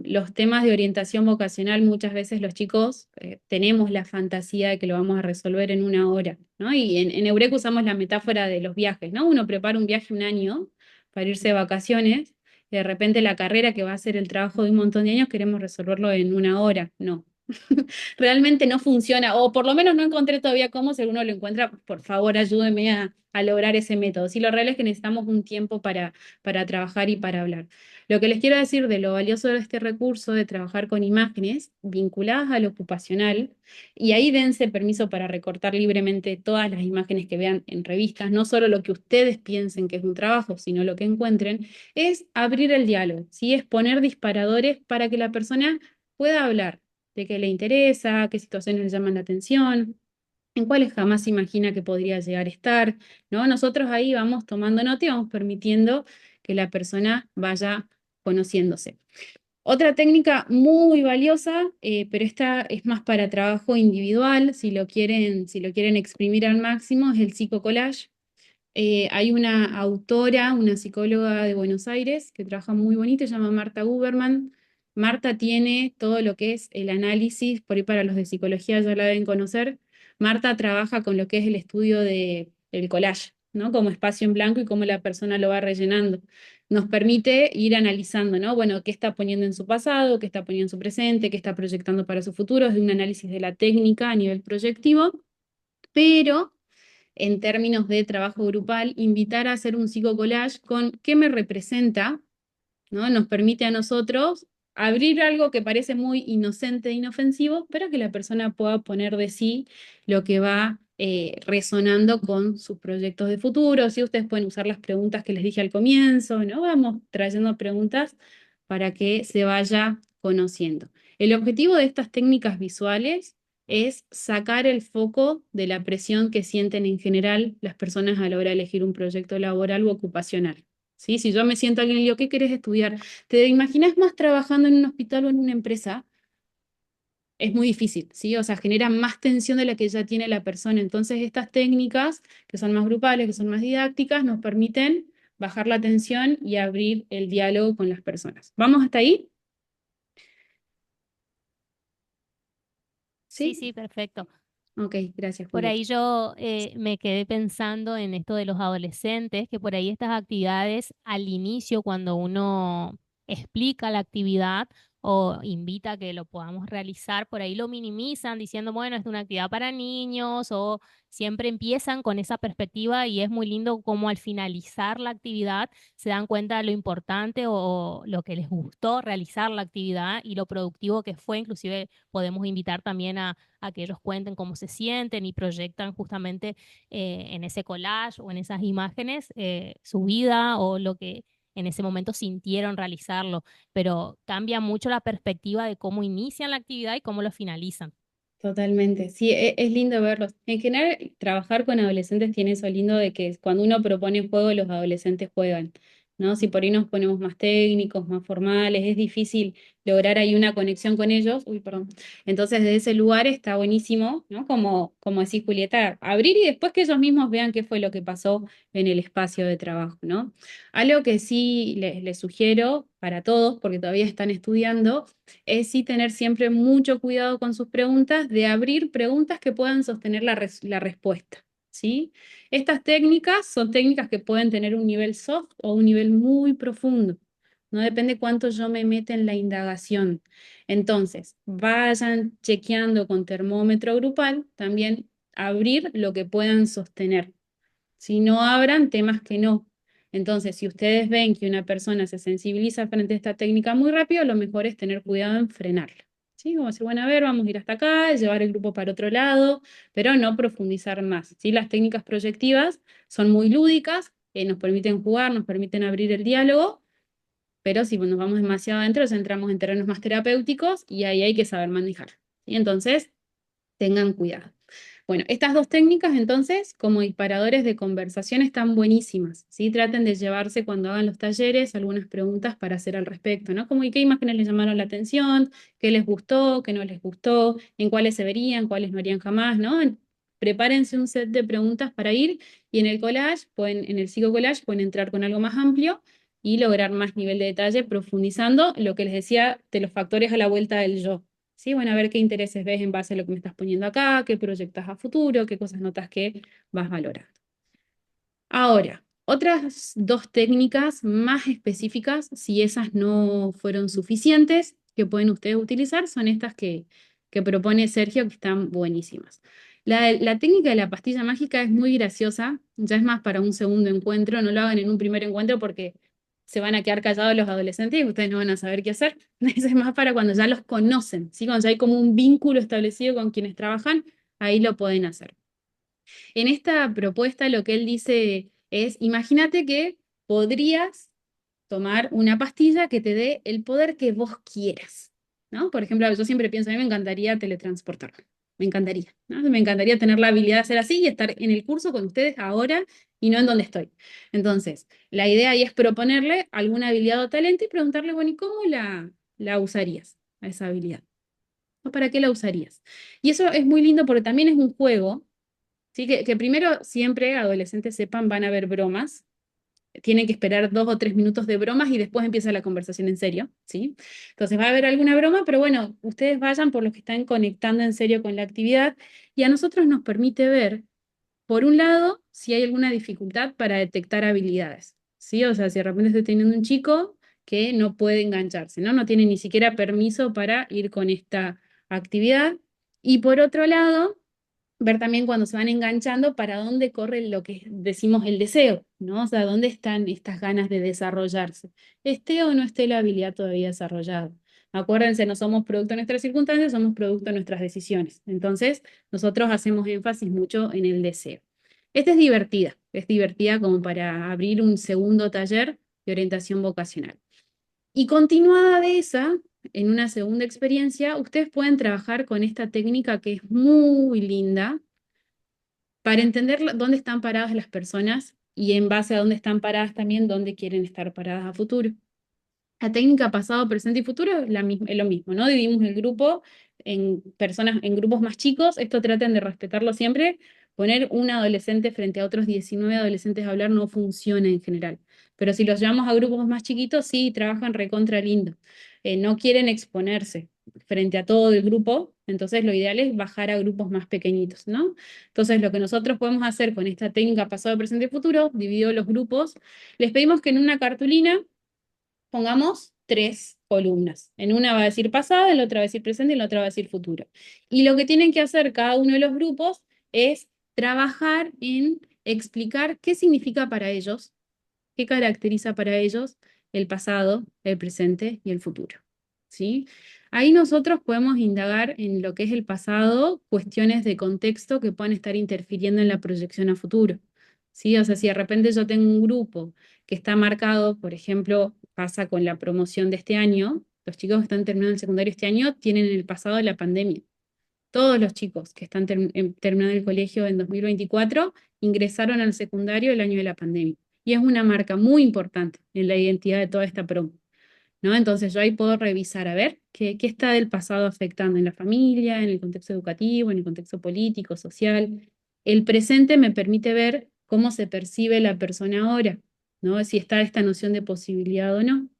Los temas de orientación vocacional, muchas veces los chicos tenemos la fantasía de que lo vamos a resolver en una hora, ¿no? Y en Eureka usamos la metáfora de los viajes, ¿no? Uno prepara un viaje un año para irse de vacaciones, y de repente la carrera que va a ser el trabajo de un montón de años queremos resolverlo en una hora, no. Realmente no funciona, o por lo menos no encontré todavía cómo, si alguno lo encuentra, por favor ayúdeme a lograr ese método. Sí, lo real es que necesitamos un tiempo para trabajar y para hablar. Lo que les quiero decir de lo valioso de este recurso de trabajar con imágenes vinculadas al ocupacional, y ahí dense permiso para recortar libremente todas las imágenes que vean en revistas, no solo lo que ustedes piensen que es un trabajo, sino lo que encuentren, es abrir el diálogo, ¿sí? Es poner disparadores para que la persona pueda hablar de qué le interesa, qué situaciones le llaman la atención, en cuáles jamás se imagina que podría llegar a estar, ¿no? Nosotros ahí vamos tomando nota y vamos permitiendo que la persona vaya conociéndose. Otra técnica muy valiosa, pero esta es más para trabajo individual, si lo quieren exprimir al máximo, es el psicocollage. Hay una autora, una psicóloga de Buenos Aires, que trabaja muy bonito, se llama Marta Guberman. Marta tiene todo lo que es el análisis, por ahí para los de psicología ya la deben conocer. Marta trabaja con lo que es el estudio del collage, ¿no? Como espacio en blanco y cómo la persona lo va rellenando. Nos permite ir analizando, ¿no? Bueno, qué está poniendo en su pasado, qué está poniendo en su presente, qué está proyectando para su futuro, es de un análisis de la técnica a nivel proyectivo, pero en términos de trabajo grupal, invitar a hacer un psicocollage con qué me representa, ¿no? Nos permite a nosotros abrir algo que parece muy inocente e inofensivo, pero que la persona pueda poner de sí lo que va resonando con sus proyectos de futuro. Si ustedes pueden usar las preguntas que les dije al comienzo, ¿no? Vamos trayendo preguntas para que se vaya conociendo. El objetivo de estas técnicas visuales es sacar el foco de la presión que sienten en general las personas a la hora de elegir un proyecto laboral u ocupacional. ¿Sí? Si yo me siento alguien y le digo, ¿qué querés estudiar? ¿Te imaginas más trabajando en un hospital o en una empresa? Es muy difícil, ¿sí? O sea, genera más tensión de la que ya tiene la persona. Entonces, estas técnicas, que son más grupales, que son más didácticas, nos permiten bajar la tensión y abrir el diálogo con las personas. ¿Vamos hasta ahí? Sí, ¿Sí? sí, perfecto. Ok, gracias, Por Julieta. ahí yo me quedé pensando en esto de los adolescentes, que por ahí estas actividades al inicio, cuando uno explica la actividad o invita a que lo podamos realizar, por ahí lo minimizan diciendo, bueno, es una actividad para niños o siempre empiezan con esa perspectiva y es muy lindo como al finalizar la actividad se dan cuenta de lo importante o lo que les gustó realizar la actividad y lo productivo que fue. Inclusive podemos invitar también a que ellos cuenten cómo se sienten y proyectan justamente en ese collage o en esas imágenes su vida o lo que en ese momento sintieron realizarlo, pero cambia mucho la perspectiva de cómo inician la actividad y cómo lo finalizan. Totalmente, sí, es lindo verlos. En general, trabajar con adolescentes tiene eso lindo de que cuando uno propone juego, los adolescentes juegan, ¿no? Si por ahí nos ponemos más técnicos, más formales, es difícil lograr ahí una conexión con ellos. Uy, perdón. Entonces, desde ese lugar está buenísimo, ¿no? Como decís, Julieta, abrir y después que ellos mismos vean qué fue lo que pasó en el espacio de trabajo, ¿no? Algo que sí les sugiero para todos, porque todavía están estudiando, es sí tener siempre mucho cuidado con sus preguntas, de abrir preguntas que puedan sostener la respuesta, ¿sí? Estas técnicas son técnicas que pueden tener un nivel soft o un nivel muy profundo. No depende cuánto yo me meta en la indagación. Entonces, vayan chequeando con termómetro grupal, también abrir lo que puedan sostener. Si no abran temas que no. Entonces, si ustedes ven que una persona se sensibiliza frente a esta técnica muy rápido, lo mejor es tener cuidado en frenarla. ¿Sí? Como decir, bueno, a ver, vamos a ir hasta acá, llevar el grupo para otro lado, pero no profundizar más. ¿Sí? Las técnicas proyectivas son muy lúdicas, nos permiten jugar, nos permiten abrir el diálogo, pero si nos vamos demasiado adentro, nos entramos en terrenos más terapéuticos y ahí hay que saber manejar. ¿Sí? Entonces, tengan cuidado. Bueno, estas dos técnicas entonces, como disparadores de conversación, están buenísimas, ¿sí? Traten de llevarse cuando hagan los talleres algunas preguntas para hacer al respecto, ¿no? Como, ¿y qué imágenes les llamaron la atención? ¿Qué les gustó? ¿Qué no les gustó? ¿En cuáles se verían? ¿Cuáles no harían jamás? ¿No? Prepárense un set de preguntas para ir y en el collage, en el psicocollage, pueden entrar con algo más amplio y lograr más nivel de detalle, profundizando lo que les decía de los factores a la vuelta del yo. ¿Sí? Bueno, a ver qué intereses ves en base a lo que me estás poniendo acá, qué proyectas a futuro, qué cosas notas que vas valorando. Ahora, otras dos técnicas más específicas, si esas no fueron suficientes, que pueden ustedes utilizar, son estas que propone Sergio, que están buenísimas. La técnica de la pastilla mágica es muy graciosa, ya es más para un segundo encuentro, no lo hagan en un primer encuentro porque se van a quedar callados los adolescentes y ustedes no van a saber qué hacer. Eso es más para cuando ya los conocen, ¿sí? Cuando ya hay como un vínculo establecido con quienes trabajan, ahí lo pueden hacer. En esta propuesta lo que él dice es, imagínate que podrías tomar una pastilla que te dé el poder que vos quieras, ¿no? Por ejemplo, yo siempre pienso, a mí me encantaría teletransportarme, me encantaría, ¿no? Me encantaría tener la habilidad de hacer así y estar en el curso con ustedes ahora y no en donde estoy. Entonces, la idea ahí es proponerle alguna habilidad o talento y preguntarle, bueno, ¿y cómo la usarías a esa habilidad? ¿O para qué la usarías? Y eso es muy lindo porque también es un juego. Sí, que primero siempre adolescentes sepan, van a haber bromas, tienen que esperar 2 o 3 minutos de bromas y después empieza la conversación en serio, ¿sí? Entonces va a haber alguna broma, pero bueno, ustedes vayan por los que están conectando en serio con la actividad y a nosotros nos permite ver, por un lado, si hay alguna dificultad para detectar habilidades, ¿sí? O sea, si de repente estoy teniendo un chico que no puede engancharse, ¿no? No tiene ni siquiera permiso para ir con esta actividad. Y por otro lado, ver también cuando se van enganchando para dónde corre lo que decimos el deseo, ¿no? O sea, dónde están estas ganas de desarrollarse. ¿Esté o no esté la habilidad todavía desarrollada? Acuérdense, no somos producto de nuestras circunstancias, somos producto de nuestras decisiones. Entonces, nosotros hacemos énfasis mucho en el deseo. Esta es divertida como para abrir un segundo taller de orientación vocacional. Y continuada de esa, en una segunda experiencia, ustedes pueden trabajar con esta técnica que es muy linda para entender dónde están paradas las personas y en base a dónde están paradas también dónde quieren estar paradas a futuro. La técnica pasado, presente y futuro es lo mismo, ¿no? Dividimos el grupo en personas, en grupos más chicos. Esto traten de respetarlo siempre. Poner un adolescente frente a otros 19 adolescentes a hablar no funciona en general. Pero si los llevamos a grupos más chiquitos, sí, trabajan recontra lindo. No quieren exponerse frente a todo el grupo, entonces lo ideal es bajar a grupos más pequeñitos, ¿no? Entonces lo que nosotros podemos hacer con esta técnica pasado, presente y futuro, dividido los grupos, les pedimos que en una cartulina pongamos 3 columnas. En una va a decir pasado, en la otra va a decir presente y en la otra va a decir futuro. Y lo que tienen que hacer cada uno de los grupos es trabajar en explicar qué significa para ellos, qué caracteriza para ellos el pasado, el presente y el futuro. ¿Sí? Ahí nosotros podemos indagar en lo que es el pasado, cuestiones de contexto que puedan estar interfiriendo en la proyección a futuro. ¿Sí? O sea, si de repente yo tengo un grupo que está marcado, por ejemplo, pasa con la promoción de este año, los chicos que están terminando el secundario este año tienen en el pasado la pandemia. Todos los chicos que están terminando el colegio en 2024 ingresaron al secundario el año de la pandemia. Y es una marca muy importante en la identidad de toda esta promo, ¿no? Entonces yo ahí puedo revisar a ver qué está del pasado afectando en la familia, en el contexto educativo, en el contexto político, social. El presente me permite ver cómo se percibe la persona ahora, ¿no? Si está esta noción de posibilidad o no.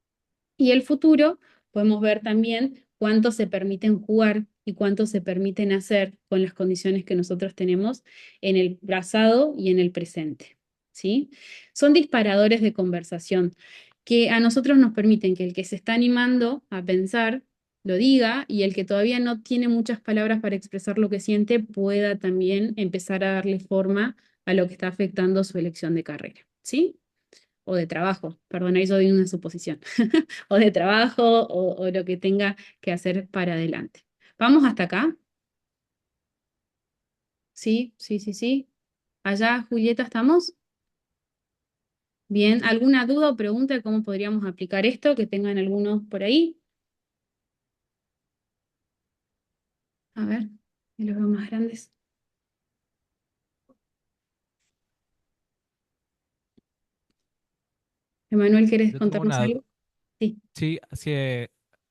Y el futuro, podemos ver también cuánto se permiten jugar y cuánto se permiten hacer con las condiciones que nosotros tenemos en el pasado y en el presente, ¿sí? Son disparadores de conversación que a nosotros nos permiten que el que se está animando a pensar lo diga y el que todavía no tiene muchas palabras para expresar lo que siente pueda también empezar a darle forma a lo que está afectando su elección de carrera, ¿sí? O de trabajo, perdón, ahí yo doy una suposición, o de trabajo o lo que tenga que hacer para adelante. ¿Vamos hasta acá? Sí, sí, sí, sí. Allá, Julieta, ¿estamos? Bien, ¿alguna duda o pregunta de cómo podríamos aplicar esto? Que tengan algunos por ahí. A ver, que los veo más grandes. Emanuel, ¿querés Yo tengo contarnos una... algo? Sí. Sí, sí,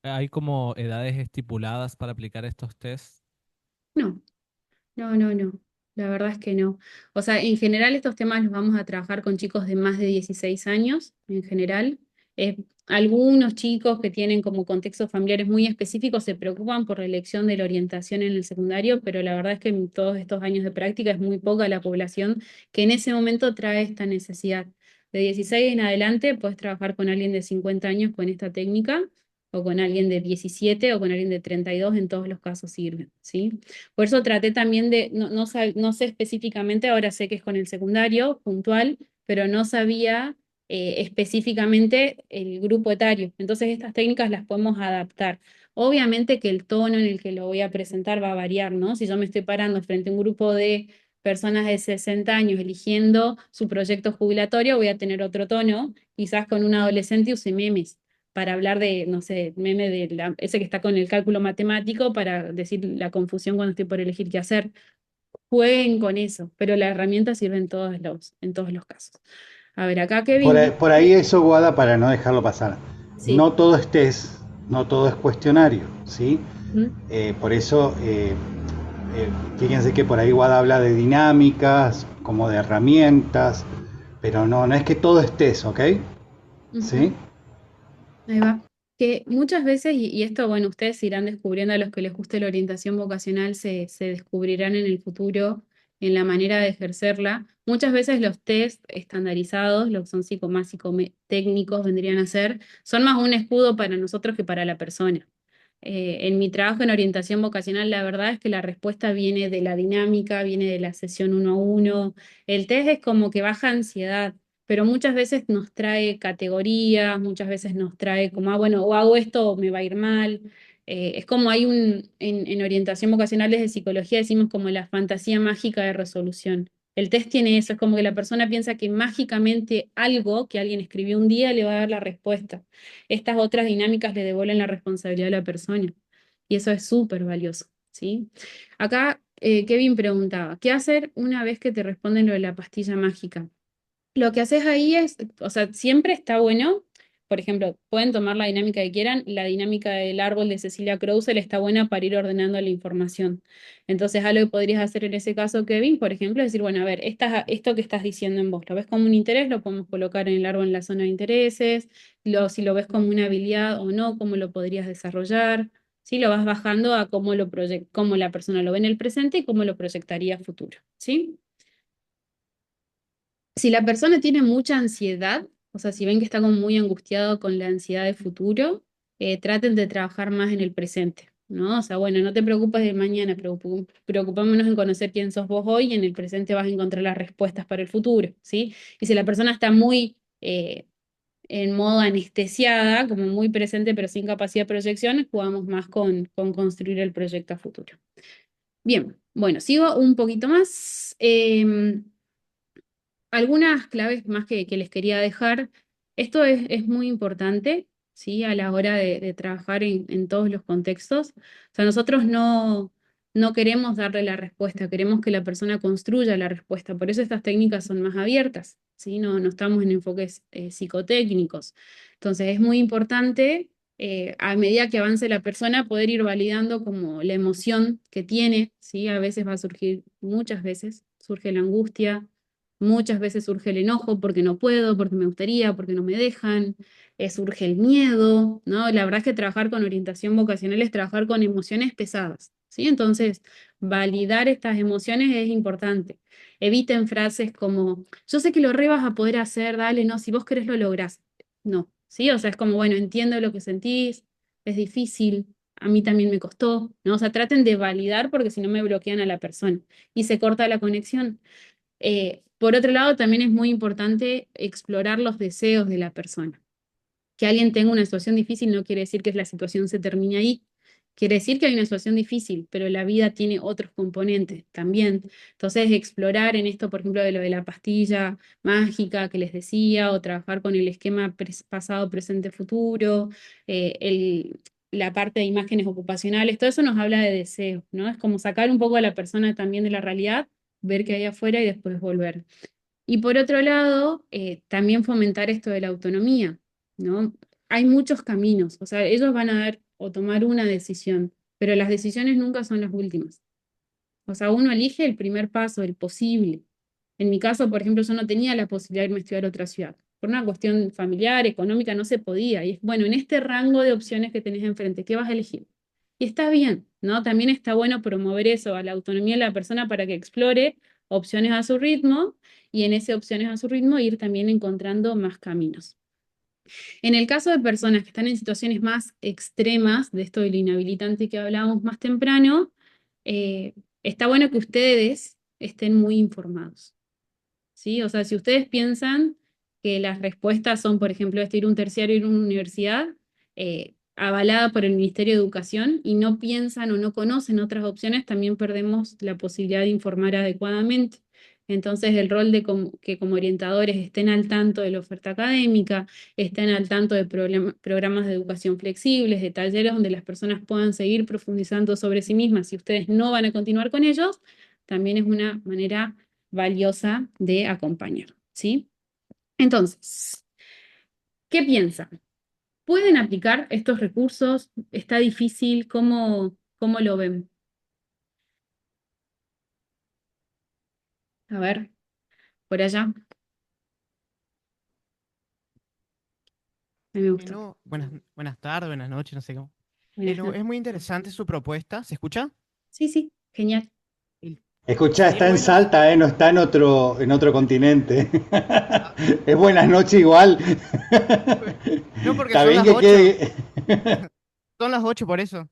hay como edades estipuladas para aplicar estos test. No. No, no, no. La verdad es que no. O sea, en general estos temas los vamos a trabajar con chicos de más de 16 años, en general. Algunos chicos que tienen como contextos familiares muy específicos se preocupan por la elección de la orientación en el secundario, pero la verdad es que en todos estos años de práctica es muy poca la población que en ese momento trae esta necesidad. De 16 en adelante puedes trabajar con alguien de 50 años con esta técnica, o con alguien de 17 o con alguien de 32, en todos los casos sirven, ¿sí? Por eso traté también de, no sé específicamente, ahora sé que es con el secundario, puntual, pero no sabía específicamente el grupo etario. Entonces estas técnicas las podemos adaptar. Obviamente que el tono en el que lo voy a presentar va a variar, ¿no? Si yo me estoy parando frente a un grupo de personas de 60 años eligiendo su proyecto jubilatorio, voy a tener otro tono, quizás con un adolescente use memes para hablar de, no sé, meme de ese que está con el cálculo matemático para decir la confusión cuando estoy por elegir qué hacer. Jueguen con eso, pero la herramienta sirve en todos los casos. A ver, acá Kevin. Por ahí eso, Guada, para no dejarlo pasar. Sí. No todo es test, no todo es cuestionario, ¿sí? ¿Mm? Por eso, fíjense que por ahí Guada habla de dinámicas, como de herramientas, pero no es que todo estés, ¿ok? ¿Sí? Ujú. Ahí va. Que muchas veces, y esto, bueno, ustedes irán descubriendo a los que les guste la orientación vocacional, se descubrirán en el futuro en la manera de ejercerla. Muchas veces los test estandarizados, los que son más psicotécnicos, vendrían a ser, son más un escudo para nosotros que para la persona. En mi trabajo en orientación vocacional, la verdad es que la respuesta viene de la dinámica, viene de la sesión uno a uno. El test es como que baja ansiedad, pero muchas veces nos trae categorías, muchas veces nos trae como, bueno, o hago esto o me va a ir mal. Es como hay en orientación vocacional desde psicología decimos como la fantasía mágica de resolución. El test tiene eso, es como que la persona piensa que mágicamente algo que alguien escribió un día le va a dar la respuesta. Estas otras dinámicas le devuelven la responsabilidad a la persona. Y eso es súper valioso, ¿sí? Acá Kevin preguntaba, ¿qué hacer una vez que te responden lo de la pastilla mágica? Lo que haces ahí es, o sea, siempre está bueno, por ejemplo, pueden tomar la dinámica que quieran, la dinámica del árbol de Cecilia Krauser está buena para ir ordenando la información. Entonces, algo que podrías hacer en ese caso, Kevin, por ejemplo, es decir, bueno, a ver, esto que estás diciendo en vos, ¿lo ves como un interés? Lo podemos colocar en el árbol en la zona de intereses, si lo ves como una habilidad o no, cómo lo podrías desarrollar. ¿Sí? Lo vas bajando a cómo la persona lo ve en el presente y cómo lo proyectaría a futuro, ¿sí? Si la persona tiene mucha ansiedad, o sea, si ven que está como muy angustiado con la ansiedad de futuro, traten de trabajar más en el presente, ¿no? O sea, bueno, no te preocupes de mañana, preocupémonos en conocer quién sos vos hoy y en el presente vas a encontrar las respuestas para el futuro, ¿sí? Y si la persona está muy en modo anestesiada, como muy presente pero sin capacidad de proyección, jugamos más con construir el proyecto a futuro. Bien, bueno, sigo un poquito más. Algunas claves más que les quería dejar. Esto es muy importante, ¿sí? A la hora de trabajar en todos los contextos. O sea, nosotros no queremos darle la respuesta, queremos que la persona construya la respuesta. Por eso estas técnicas son más abiertas, ¿sí? No estamos en enfoques psicotécnicos. Entonces es muy importante, a medida que avance la persona, poder ir validando como la emoción que tiene, ¿sí? A veces va a surgir, muchas veces, surge la angustia. Muchas veces surge el enojo porque no puedo, porque me gustaría, porque no me dejan, surge el miedo, ¿no? La verdad es que trabajar con orientación vocacional es trabajar con emociones pesadas, ¿sí? Entonces, validar estas emociones es importante. Eviten frases como, yo sé que lo re vas a poder hacer, dale, no, si vos querés lo lográs. No, ¿sí? O sea, es como, bueno, entiendo lo que sentís, es difícil, a mí también me costó, ¿no? O sea, traten de validar porque si no me bloquean a la persona y se corta la conexión. Por otro lado, también es muy importante explorar los deseos de la persona. Que alguien tenga una situación difícil no quiere decir que la situación se termine ahí. Quiere decir que hay una situación difícil, pero la vida tiene otros componentes también. Entonces, explorar en esto, por ejemplo, de lo de la pastilla mágica que les decía, o trabajar con el esquema pasado, presente, futuro, la parte de imágenes ocupacionales, todo eso nos habla de deseos, ¿no? Es como sacar un poco a la persona también de la realidad, ver qué hay afuera y después volver. Y por otro lado, también fomentar esto de la autonomía, ¿no? Hay muchos caminos, o sea, ellos van a dar o tomar una decisión, pero las decisiones nunca son las últimas. O sea, uno elige el primer paso, el posible. En mi caso, por ejemplo, yo no tenía la posibilidad de irme a estudiar a otra ciudad. Por una cuestión familiar, económica, no se podía. Y es, bueno, en este rango de opciones que tenés enfrente, ¿qué vas a elegir? Y está bien, ¿no? También está bueno promover eso, a la autonomía de la persona para que explore opciones a su ritmo y en esas opciones a su ritmo ir también encontrando más caminos. En el caso de personas que están en situaciones más extremas, de esto del inhabilitante que hablábamos más temprano, está bueno que ustedes estén muy informados, ¿sí? O sea, si ustedes piensan que las respuestas son, por ejemplo, ir a un terciario y ir a una universidad, avalada por el Ministerio de Educación, y no piensan o no conocen otras opciones, también perdemos la posibilidad de informar adecuadamente. Entonces, el rol de que como orientadores estén al tanto de la oferta académica, estén al tanto de programas de educación flexibles, de talleres donde las personas puedan seguir profundizando sobre sí mismas, si ustedes no van a continuar con ellos, también es una manera valiosa de acompañar, ¿sí? Entonces, ¿qué piensan? ¿Pueden aplicar estos recursos? ¿Está difícil? ¿Cómo lo ven? A ver, por allá. A mí me gustó. No, buenas tardes, buenas noches, no sé cómo. Buenas No, noches. es muy interesante su propuesta. ¿Se escucha? Sí, sí, genial. El- Escuchá, Estaría está en bueno. Salta, no está en otro continente. Ah, Es buenas noches igual. no, porque Está son bien las que 8. quede. Son las 8 por eso.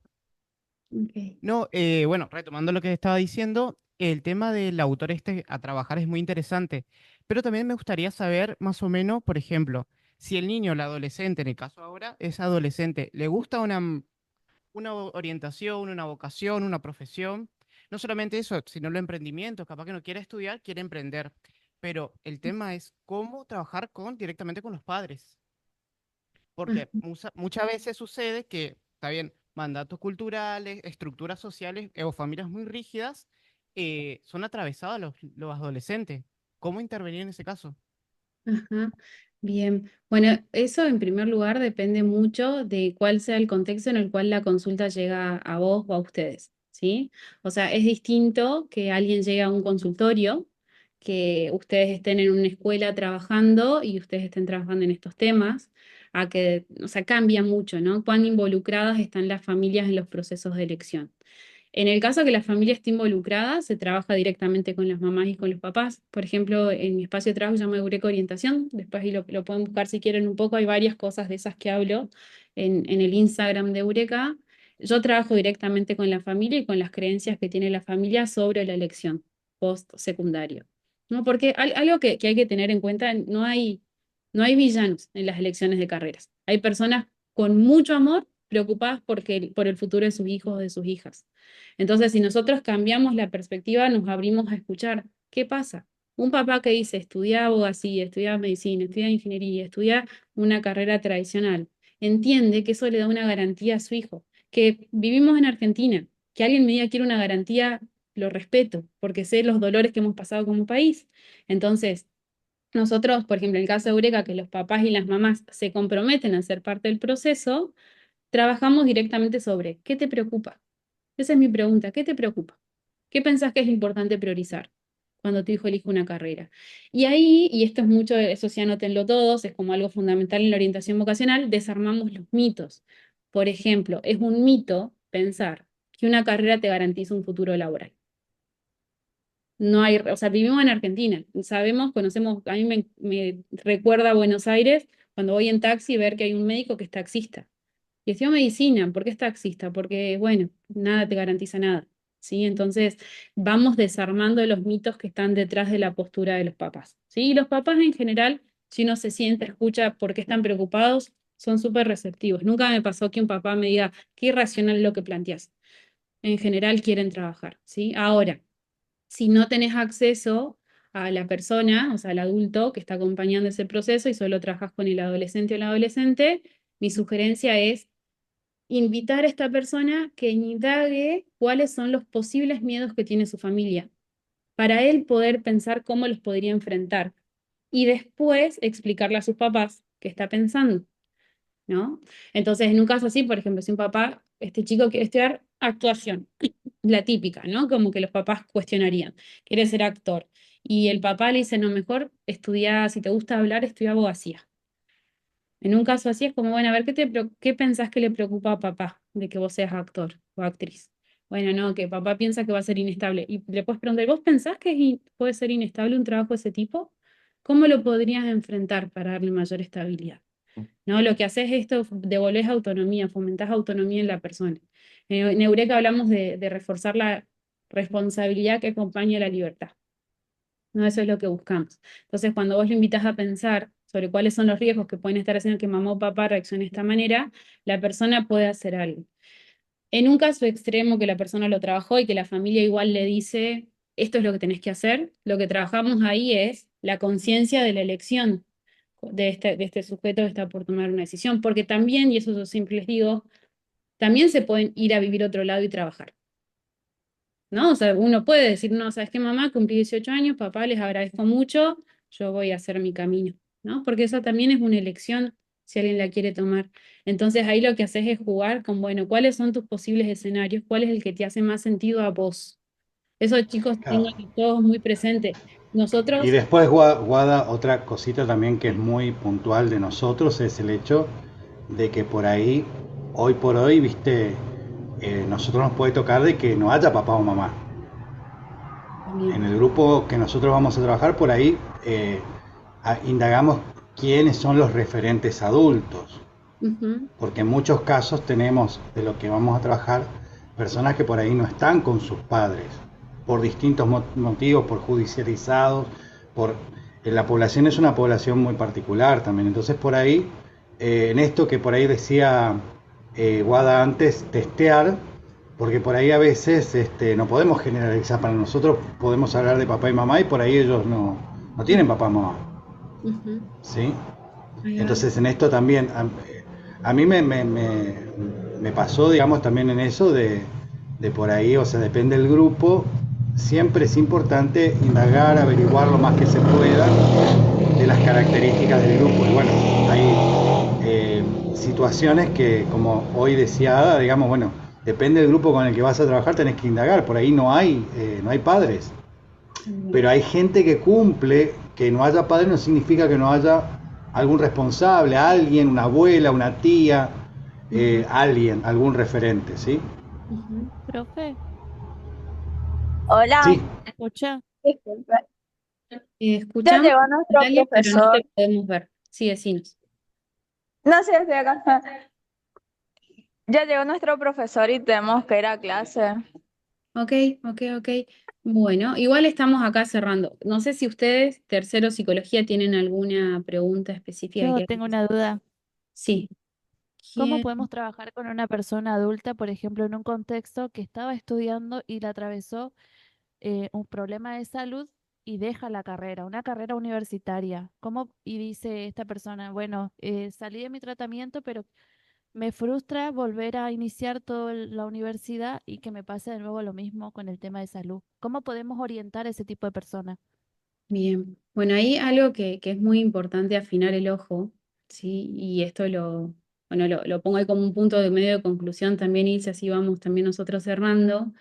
Ok. No, bueno, retomando lo que estaba diciendo, el tema del autor este a trabajar es muy interesante, pero también me gustaría saber más o menos, por ejemplo, si el niño, el adolescente, en el caso ahora, es adolescente, le gusta una orientación, una vocación, una profesión, no solamente eso, sino los emprendimientos, capaz que no quiere estudiar, quiere emprender, pero el tema es cómo trabajar directamente con los padres. Porque muchas veces sucede que, está bien, mandatos culturales, estructuras sociales o familias muy rígidas son atravesadas los adolescentes. ¿Cómo intervenir en ese caso? Ajá, bien. Bueno, eso en primer lugar depende mucho de cuál sea el contexto en el cual la consulta llega a vos o a ustedes, ¿sí? O sea, es distinto que alguien llegue a un consultorio, que ustedes estén en una escuela trabajando y ustedes estén trabajando en estos temas, a que, o sea, cambia mucho, ¿no? Cuán involucradas están las familias en los procesos de elección. En el caso que la familia esté involucrada, se trabaja directamente con las mamás y con los papás. Por ejemplo, en mi espacio de trabajo se llama Eureka Orientación. Después ahí lo pueden buscar si quieren un poco. Hay varias cosas de esas que hablo en el Instagram de Eureka. Yo trabajo directamente con la familia y con las creencias que tiene la familia sobre la elección post-secundario. ¿No? Porque algo que hay que tener en cuenta, no hay villanos en las elecciones de carreras. Hay personas con mucho amor preocupadas por el futuro de sus hijos o de sus hijas. Entonces, si nosotros cambiamos la perspectiva, nos abrimos a escuchar, ¿qué pasa? Un papá que dice, estudia abogacía, estudia medicina, estudia ingeniería, estudia una carrera tradicional, entiende que eso le da una garantía a su hijo, que vivimos en Argentina, que alguien me diga quiero una garantía, lo respeto, porque sé los dolores que hemos pasado como país. Entonces, nosotros, por ejemplo, en el caso de Eureka, que los papás y las mamás se comprometen a ser parte del proceso, trabajamos directamente sobre, ¿qué te preocupa? Esa es mi pregunta. ¿Qué te preocupa? ¿Qué pensás que es importante priorizar cuando tu hijo elige una carrera? Y ahí, y esto es mucho, eso sí anótenlo todos, es como algo fundamental en la orientación vocacional, desarmamos los mitos. Por ejemplo, es un mito pensar que una carrera te garantiza un futuro laboral. No hay, o sea, vivimos en Argentina, sabemos, conocemos, a mí me recuerda a Buenos Aires cuando voy en taxi ver que hay un médico que es taxista. Y estudió medicina, ¿por qué es taxista? Porque, bueno, nada te garantiza nada, ¿sí? Entonces, vamos desarmando los mitos que están detrás de la postura de los papás, ¿sí? Y los papás en general, si uno se siente, escucha por qué están preocupados, son súper receptivos. Nunca me pasó que un papá me diga, qué irracional lo que planteas. En general quieren trabajar, ¿sí? Ahora, si no tenés acceso a la persona, o sea, al adulto que está acompañando ese proceso y solo trabajas con el adolescente o la adolescente, mi sugerencia es invitar a esta persona que indague cuáles son los posibles miedos que tiene su familia, para él poder pensar cómo los podría enfrentar y después explicarle a sus papás qué está pensando, ¿no? Entonces, en un caso así, por ejemplo, si un papá, este chico quiere estudiar actuación, la típica, ¿no? Como que los papás cuestionarían, quiere ser actor. Y el papá le dice, no, mejor estudia, si te gusta hablar, estudia abogacía. En un caso así es como, bueno, a ver, ¿qué pensás que le preocupa a papá de que vos seas actor o actriz? Bueno, no, que papá piensa que va a ser inestable. Y le puedes preguntar, ¿vos pensás que puede ser inestable un trabajo de ese tipo? ¿Cómo lo podrías enfrentar para darle mayor estabilidad? ¿No? Lo que haces es esto, devolvés autonomía, fomentás autonomía en la persona. En Eureka hablamos de reforzar la responsabilidad que acompaña a la libertad. ¿No? Eso es lo que buscamos. Entonces, cuando vos lo invitas a pensar sobre cuáles son los riesgos que pueden estar haciendo que mamá o papá reaccione de esta manera, la persona puede hacer algo. En un caso extremo que la persona lo trabajó y que la familia igual le dice, esto es lo que tenés que hacer, lo que trabajamos ahí es la conciencia de la elección de este sujeto que está por tomar una decisión, porque también, y eso yo siempre les digo, también se pueden ir a vivir a otro lado y trabajar. ¿No? O sea, uno puede decir, no, ¿sabes qué, mamá? Cumplí 18 años, papá, les agradezco mucho, yo voy a hacer mi camino, ¿no? Porque eso también es una elección si alguien la quiere tomar. Entonces ahí lo que haces es jugar con, bueno, ¿cuáles son tus posibles escenarios? ¿Cuál es el que te hace más sentido a vos? Eso, chicos, Claro. tengan todos muy presente. Y Nosotros, después, Guada, otra cosita también que es muy puntual de nosotros es el hecho de que por ahí, hoy por hoy, viste, nosotros nos puede tocar de que no haya papá o mamá. En el grupo que nosotros vamos a trabajar, por ahí indagamos quiénes son los referentes adultos, Ujú, porque en muchos casos tenemos, de lo que vamos a trabajar, personas que por ahí no están con sus padres, por distintos motivos, por judicializados, por la población es una población muy particular también, entonces por ahí, en esto que por ahí decía Guada antes, testear, porque por ahí a veces no podemos generalizar, para nosotros podemos hablar de papá y mamá y por ahí ellos no tienen papá y mamá, ujú, ¿sí? ahí va. Entonces en esto también, a mí me pasó, digamos, también en eso de por ahí, o sea, depende del grupo, siempre es importante indagar, averiguar lo más que se pueda de las características del grupo. Y bueno, hay situaciones que, como hoy decía Ada, digamos, bueno, depende del grupo con el que vas a trabajar, tenés que indagar, por ahí no hay padres. Pero hay gente que cumple, que no haya padre no significa que no haya algún responsable, alguien, una abuela, una tía, Ujú, alguien, algún referente, ¿sí? ujú. Profe, Hola, Sí, escucha. disculpe. Ya Escuchamos, llegó nuestro dale, pero no profesor. te podemos ver. Sí, decinos. No sé, estoy acá. Ya llegó nuestro profesor y tenemos que ir a clase. Ok, ok, ok. Bueno, igual estamos acá cerrando. No sé si ustedes, tercero psicología, tienen alguna pregunta específica que Yo quieran tengo hacer. una duda. Sí. ¿Cómo ¿Quién? podemos trabajar con una persona adulta, por ejemplo, en un contexto que estaba estudiando y le atravesó un problema de salud y deja la carrera, una carrera universitaria? ¿Cómo? Y dice esta persona, bueno, salí de mi tratamiento, pero me frustra volver a iniciar toda la universidad y que me pase de nuevo lo mismo con el tema de salud. ¿Cómo podemos orientar a ese tipo de personas? Bien, bueno, ahí algo que es muy importante afinar el ojo, ¿sí? Y esto bueno, lo pongo ahí como un punto de medio de conclusión también, Ilse, así vamos también nosotros cerrando.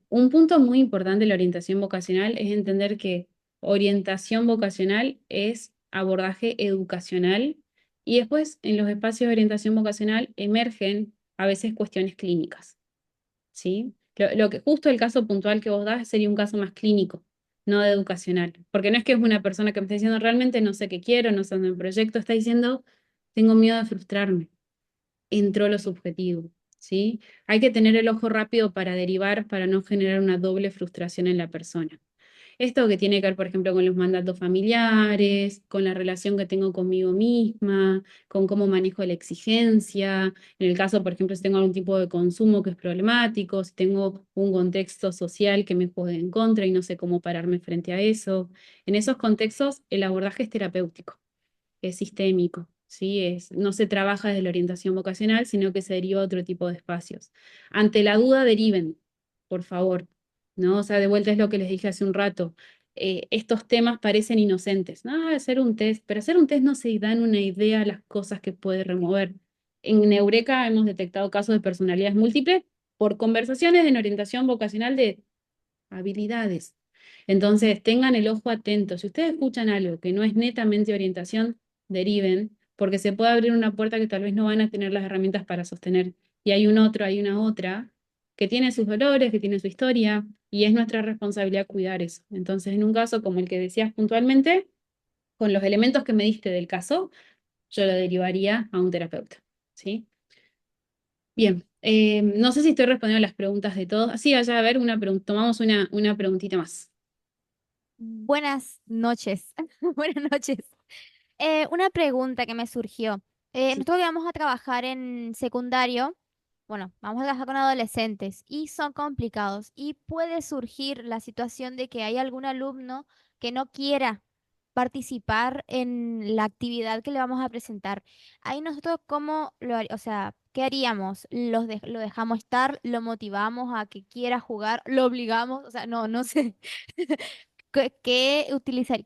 Un punto muy importante de la orientación vocacional es entender que orientación vocacional es abordaje educacional y después en los espacios de orientación vocacional emergen a veces cuestiones clínicas. ¿Sí? Lo que justo el caso puntual que vos das sería un caso más clínico, no de educacional, porque no es que es una persona que me está diciendo realmente no sé qué quiero, no sé dónde el proyecto, está diciendo tengo miedo de frustrarme, entró lo subjetivo, ¿sí? Hay que tener el ojo rápido para derivar, para no generar una doble frustración en la persona. Esto que tiene que ver, por ejemplo, con los mandatos familiares, con la relación que tengo conmigo misma, con cómo manejo la exigencia. En el caso, por ejemplo, si tengo algún tipo de consumo que es problemático, si tengo un contexto social que me juegue en contra y no sé cómo pararme frente a eso. En esos contextos, el abordaje es terapéutico, es sistémico. ¿Sí? No se trabaja desde la orientación vocacional, sino que se deriva a otro tipo de espacios. Ante la duda, deriven, por favor, ¿no? O sea, de vuelta es lo que les dije hace un rato. Estos temas parecen inocentes. No, hacer un test, pero hacer un test no se dan una idea de las cosas que puede remover. En Eureka hemos detectado casos de personalidades múltiples por conversaciones en orientación vocacional de habilidades. Entonces, tengan el ojo atento. Si ustedes escuchan algo que no es netamente orientación, deriven, porque se puede abrir una puerta que tal vez no van a tener las herramientas para sostener. Y hay un otro, hay una otra, que tiene sus dolores, que tiene su historia, y es nuestra responsabilidad cuidar eso. Entonces, en un caso como el que decías puntualmente, con los elementos que me diste del caso, yo lo derivaría a un terapeuta. ¿Sí? Bien, no sé si estoy respondiendo las preguntas de todos. Sí, allá a ver, tomamos una preguntita más. Buenas noches. Buenas noches. Una pregunta que me surgió. Sí. Nosotros que vamos a trabajar en secundario, bueno, vamos a trabajar con adolescentes y son complicados y puede surgir la situación de que hay algún alumno que no quiera participar en la actividad que le vamos a presentar. Ahí nosotros, ¿cómo o sea, qué haríamos? ¿Lo dejamos estar? ¿Lo motivamos a que quiera jugar? ¿Lo obligamos? O sea, no sé. ¿Qué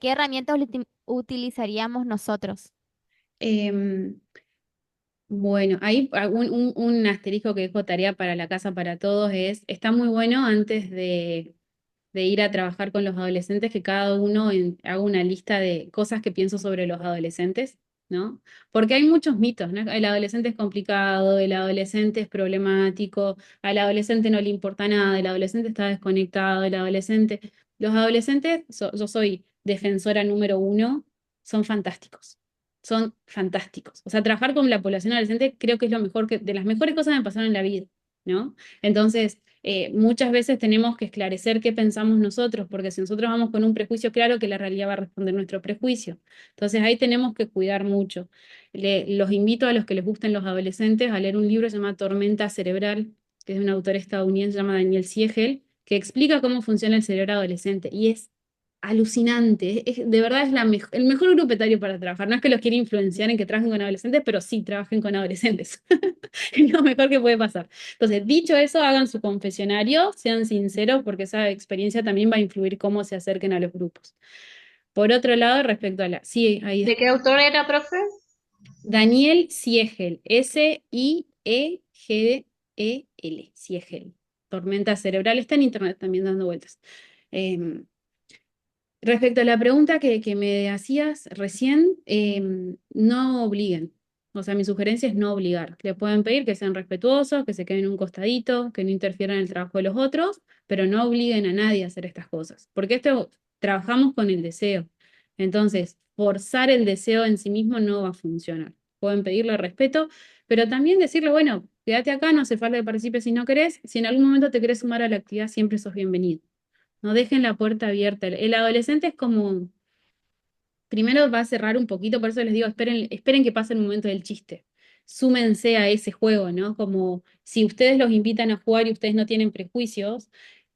herramientas utilizaríamos nosotros? Em, bueno, ahí un asterisco que dejo tarea para la casa para todos es, está muy bueno antes de ir a trabajar con los adolescentes que cada uno haga una lista de cosas que pienso sobre los adolescentes. ¿no? Porque hay muchos mitos, ¿no? El adolescente es complicado, el adolescente es problemático, al adolescente no le importa nada, el adolescente está desconectado, el adolescente... Los adolescentes, yo soy defensora número uno, son fantásticos. Son fantásticos. O sea, trabajar con la población adolescente creo que es lo mejor de las mejores cosas que me pasaron en la vida, ¿no? Entonces, muchas veces tenemos que esclarecer qué pensamos nosotros, porque si nosotros vamos con un prejuicio claro, que la realidad va a responder nuestro prejuicio. Entonces ahí tenemos que cuidar mucho. Los invito a los que les gusten los adolescentes a leer un libro que se llama Tormenta Cerebral, que es de un autor estadounidense llamado Daniel Siegel, que explica cómo funciona el cerebro adolescente. Y es alucinante. De verdad es el mejor grupo etario para trabajar. No es que los quiera influenciar en que trabajen con adolescentes, pero sí trabajen con adolescentes. Es lo mejor que puede pasar. Entonces, dicho eso, hagan su confesionario, sean sinceros, porque esa experiencia también va a influir cómo se acerquen a los grupos. Por otro lado, respecto a la... Sí, ahí ¿De qué autor era, profe? Daniel Siegel, Siegel, Siegel. Tormenta cerebral, está en internet también dando vueltas. Respecto a la pregunta que me hacías recién, no obliguen. O sea, mi sugerencia es no obligar. Le pueden pedir que sean respetuosos, que se queden en un costadito, que no interfieran en el trabajo de los otros, pero no obliguen a nadie a hacer estas cosas. Porque esto trabajamos con el deseo. Entonces, forzar el deseo en sí mismo no va a funcionar. Pueden pedirle respeto, pero también decirle, bueno, quédate acá, no hace falta que participes si no querés. Si en algún momento te querés sumar a la actividad, siempre sos bienvenido. No dejen la puerta abierta. El adolescente es como, primero va a cerrar un poquito, por eso les digo, esperen que pase el momento del chiste. Súmense a ese juego, ¿no? Como si ustedes los invitan a jugar y ustedes no tienen prejuicios,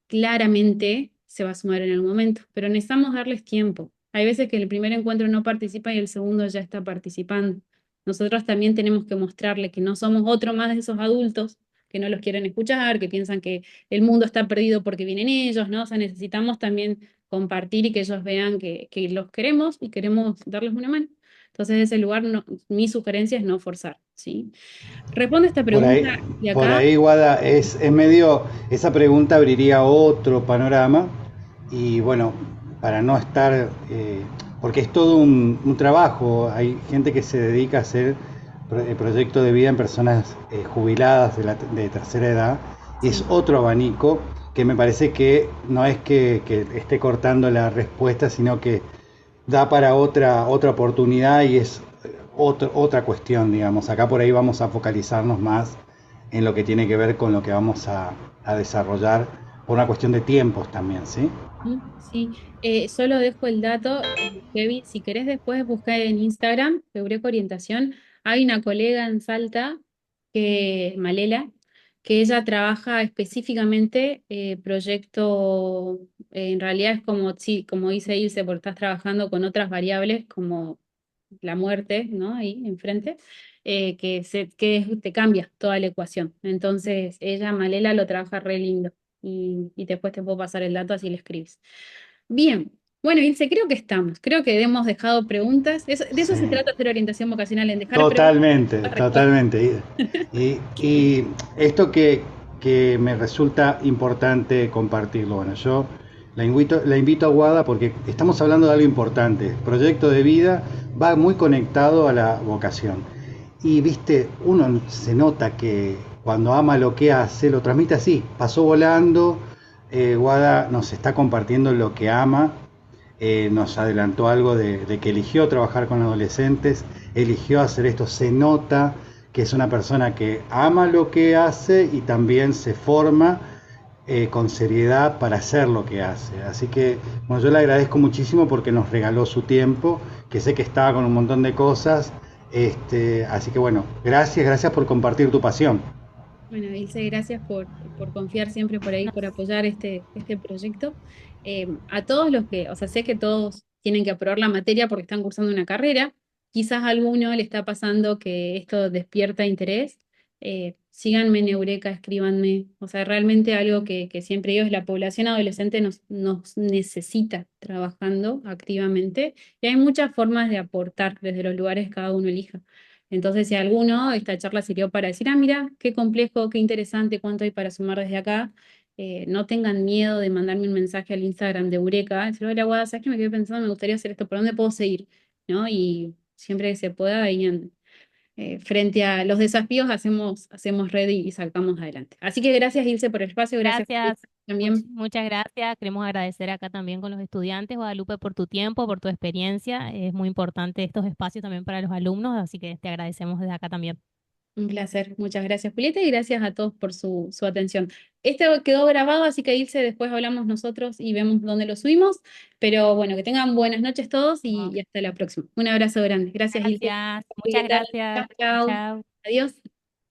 claramente se va a sumar en el momento, pero necesitamos darles tiempo. Hay veces que el primer encuentro no participa y el segundo ya está participando. Nosotros también tenemos que mostrarle que no somos otro más de esos adultos que no los quieren escuchar, que piensan que el mundo está perdido porque vienen ellos, ¿no? O sea, necesitamos también compartir y que ellos vean que los queremos y queremos darles una mano. Entonces, en ese lugar, mi sugerencia es no forzar, ¿sí? Responde esta Por ahí, pregunta de por acá. ahí, Guada, es medio, esa pregunta abriría otro panorama y bueno, para no estar, porque es todo un trabajo, hay gente que se dedica a hacer proyecto de vida en personas jubiladas de tercera edad, y es otro abanico que me parece que no es que esté cortando la respuesta, sino que da para otra oportunidad y es otra cuestión, digamos. Acá por ahí vamos a focalizarnos más en lo que tiene que ver con lo que vamos a desarrollar por una cuestión de tiempos también, ¿sí? Sí, solo dejo el dato, Kevin, si querés después buscar en Instagram, Eureka Orientación, hay una colega en Salta, Malela, que ella trabaja específicamente proyecto, en realidad es como, sí, como dice Ilse, porque estás trabajando con otras variables como la muerte, ¿no? Ahí enfrente, que te cambia toda la ecuación. Entonces, ella, Malela, lo trabaja re lindo y después te puedo pasar el dato así le escribes. Bien, bueno, Ilse, creo que estamos, creo que hemos dejado preguntas. De eso se Sí. trata hacer orientación vocacional, en dejar Totalmente, preguntas. totalmente. Y esto que me resulta importante compartirlo. Bueno, yo la invito a Guada porque estamos hablando de algo importante. Proyecto de vida va muy conectado a la vocación. Y viste, uno se nota que cuando ama lo que hace, lo transmite así. Pasó volando, Guada nos está compartiendo lo que ama, nos adelantó algo de que eligió trabajar con adolescentes, eligió hacer esto, se nota que es una persona que ama lo que hace y también se forma con seriedad para hacer lo que hace. Así que bueno, yo le agradezco muchísimo porque nos regaló su tiempo, que sé que estaba con un montón de cosas. Así que bueno, gracias por compartir tu pasión. Bueno, Ilse, gracias por confiar siempre por ahí, por apoyar este proyecto. A todos los que, o sea, sé que todos tienen que aprobar la materia porque están cursando una carrera, quizás a alguno le está pasando que esto despierta interés. Síganme en Eureka, escríbanme. O sea, realmente algo que siempre digo es la población adolescente nos necesita trabajando activamente y hay muchas formas de aportar desde los lugares que cada uno elija. Entonces, si alguno, esta charla sirvió para decir, ah, mira, qué complejo, qué interesante, cuánto hay para sumar desde acá, no tengan miedo de mandarme un mensaje al Instagram de Eureka, decir, hola, Guada, ¿sabes qué me quedé pensando? Me gustaría hacer esto, ¿por dónde puedo seguir? ¿No? Y siempre que se pueda, y frente a los desafíos hacemos red y sacamos adelante. Así que gracias, Ilse, por el espacio, gracias Gracias, también. muchas gracias. Queremos agradecer acá también con los estudiantes, Guadalupe, por tu tiempo, por tu experiencia. Es muy importante estos espacios también para los alumnos, así que te agradecemos desde acá también. Un placer, muchas gracias, Julieta, y gracias a todos por su atención. Este quedó grabado, así que Ilse, después hablamos nosotros y vemos dónde lo subimos. Pero bueno, que tengan buenas noches todos y hasta la próxima. Un abrazo grande. Gracias, Ilse. Gracias, muchas Julieta, gracias. chao, chao. Chao. Adiós.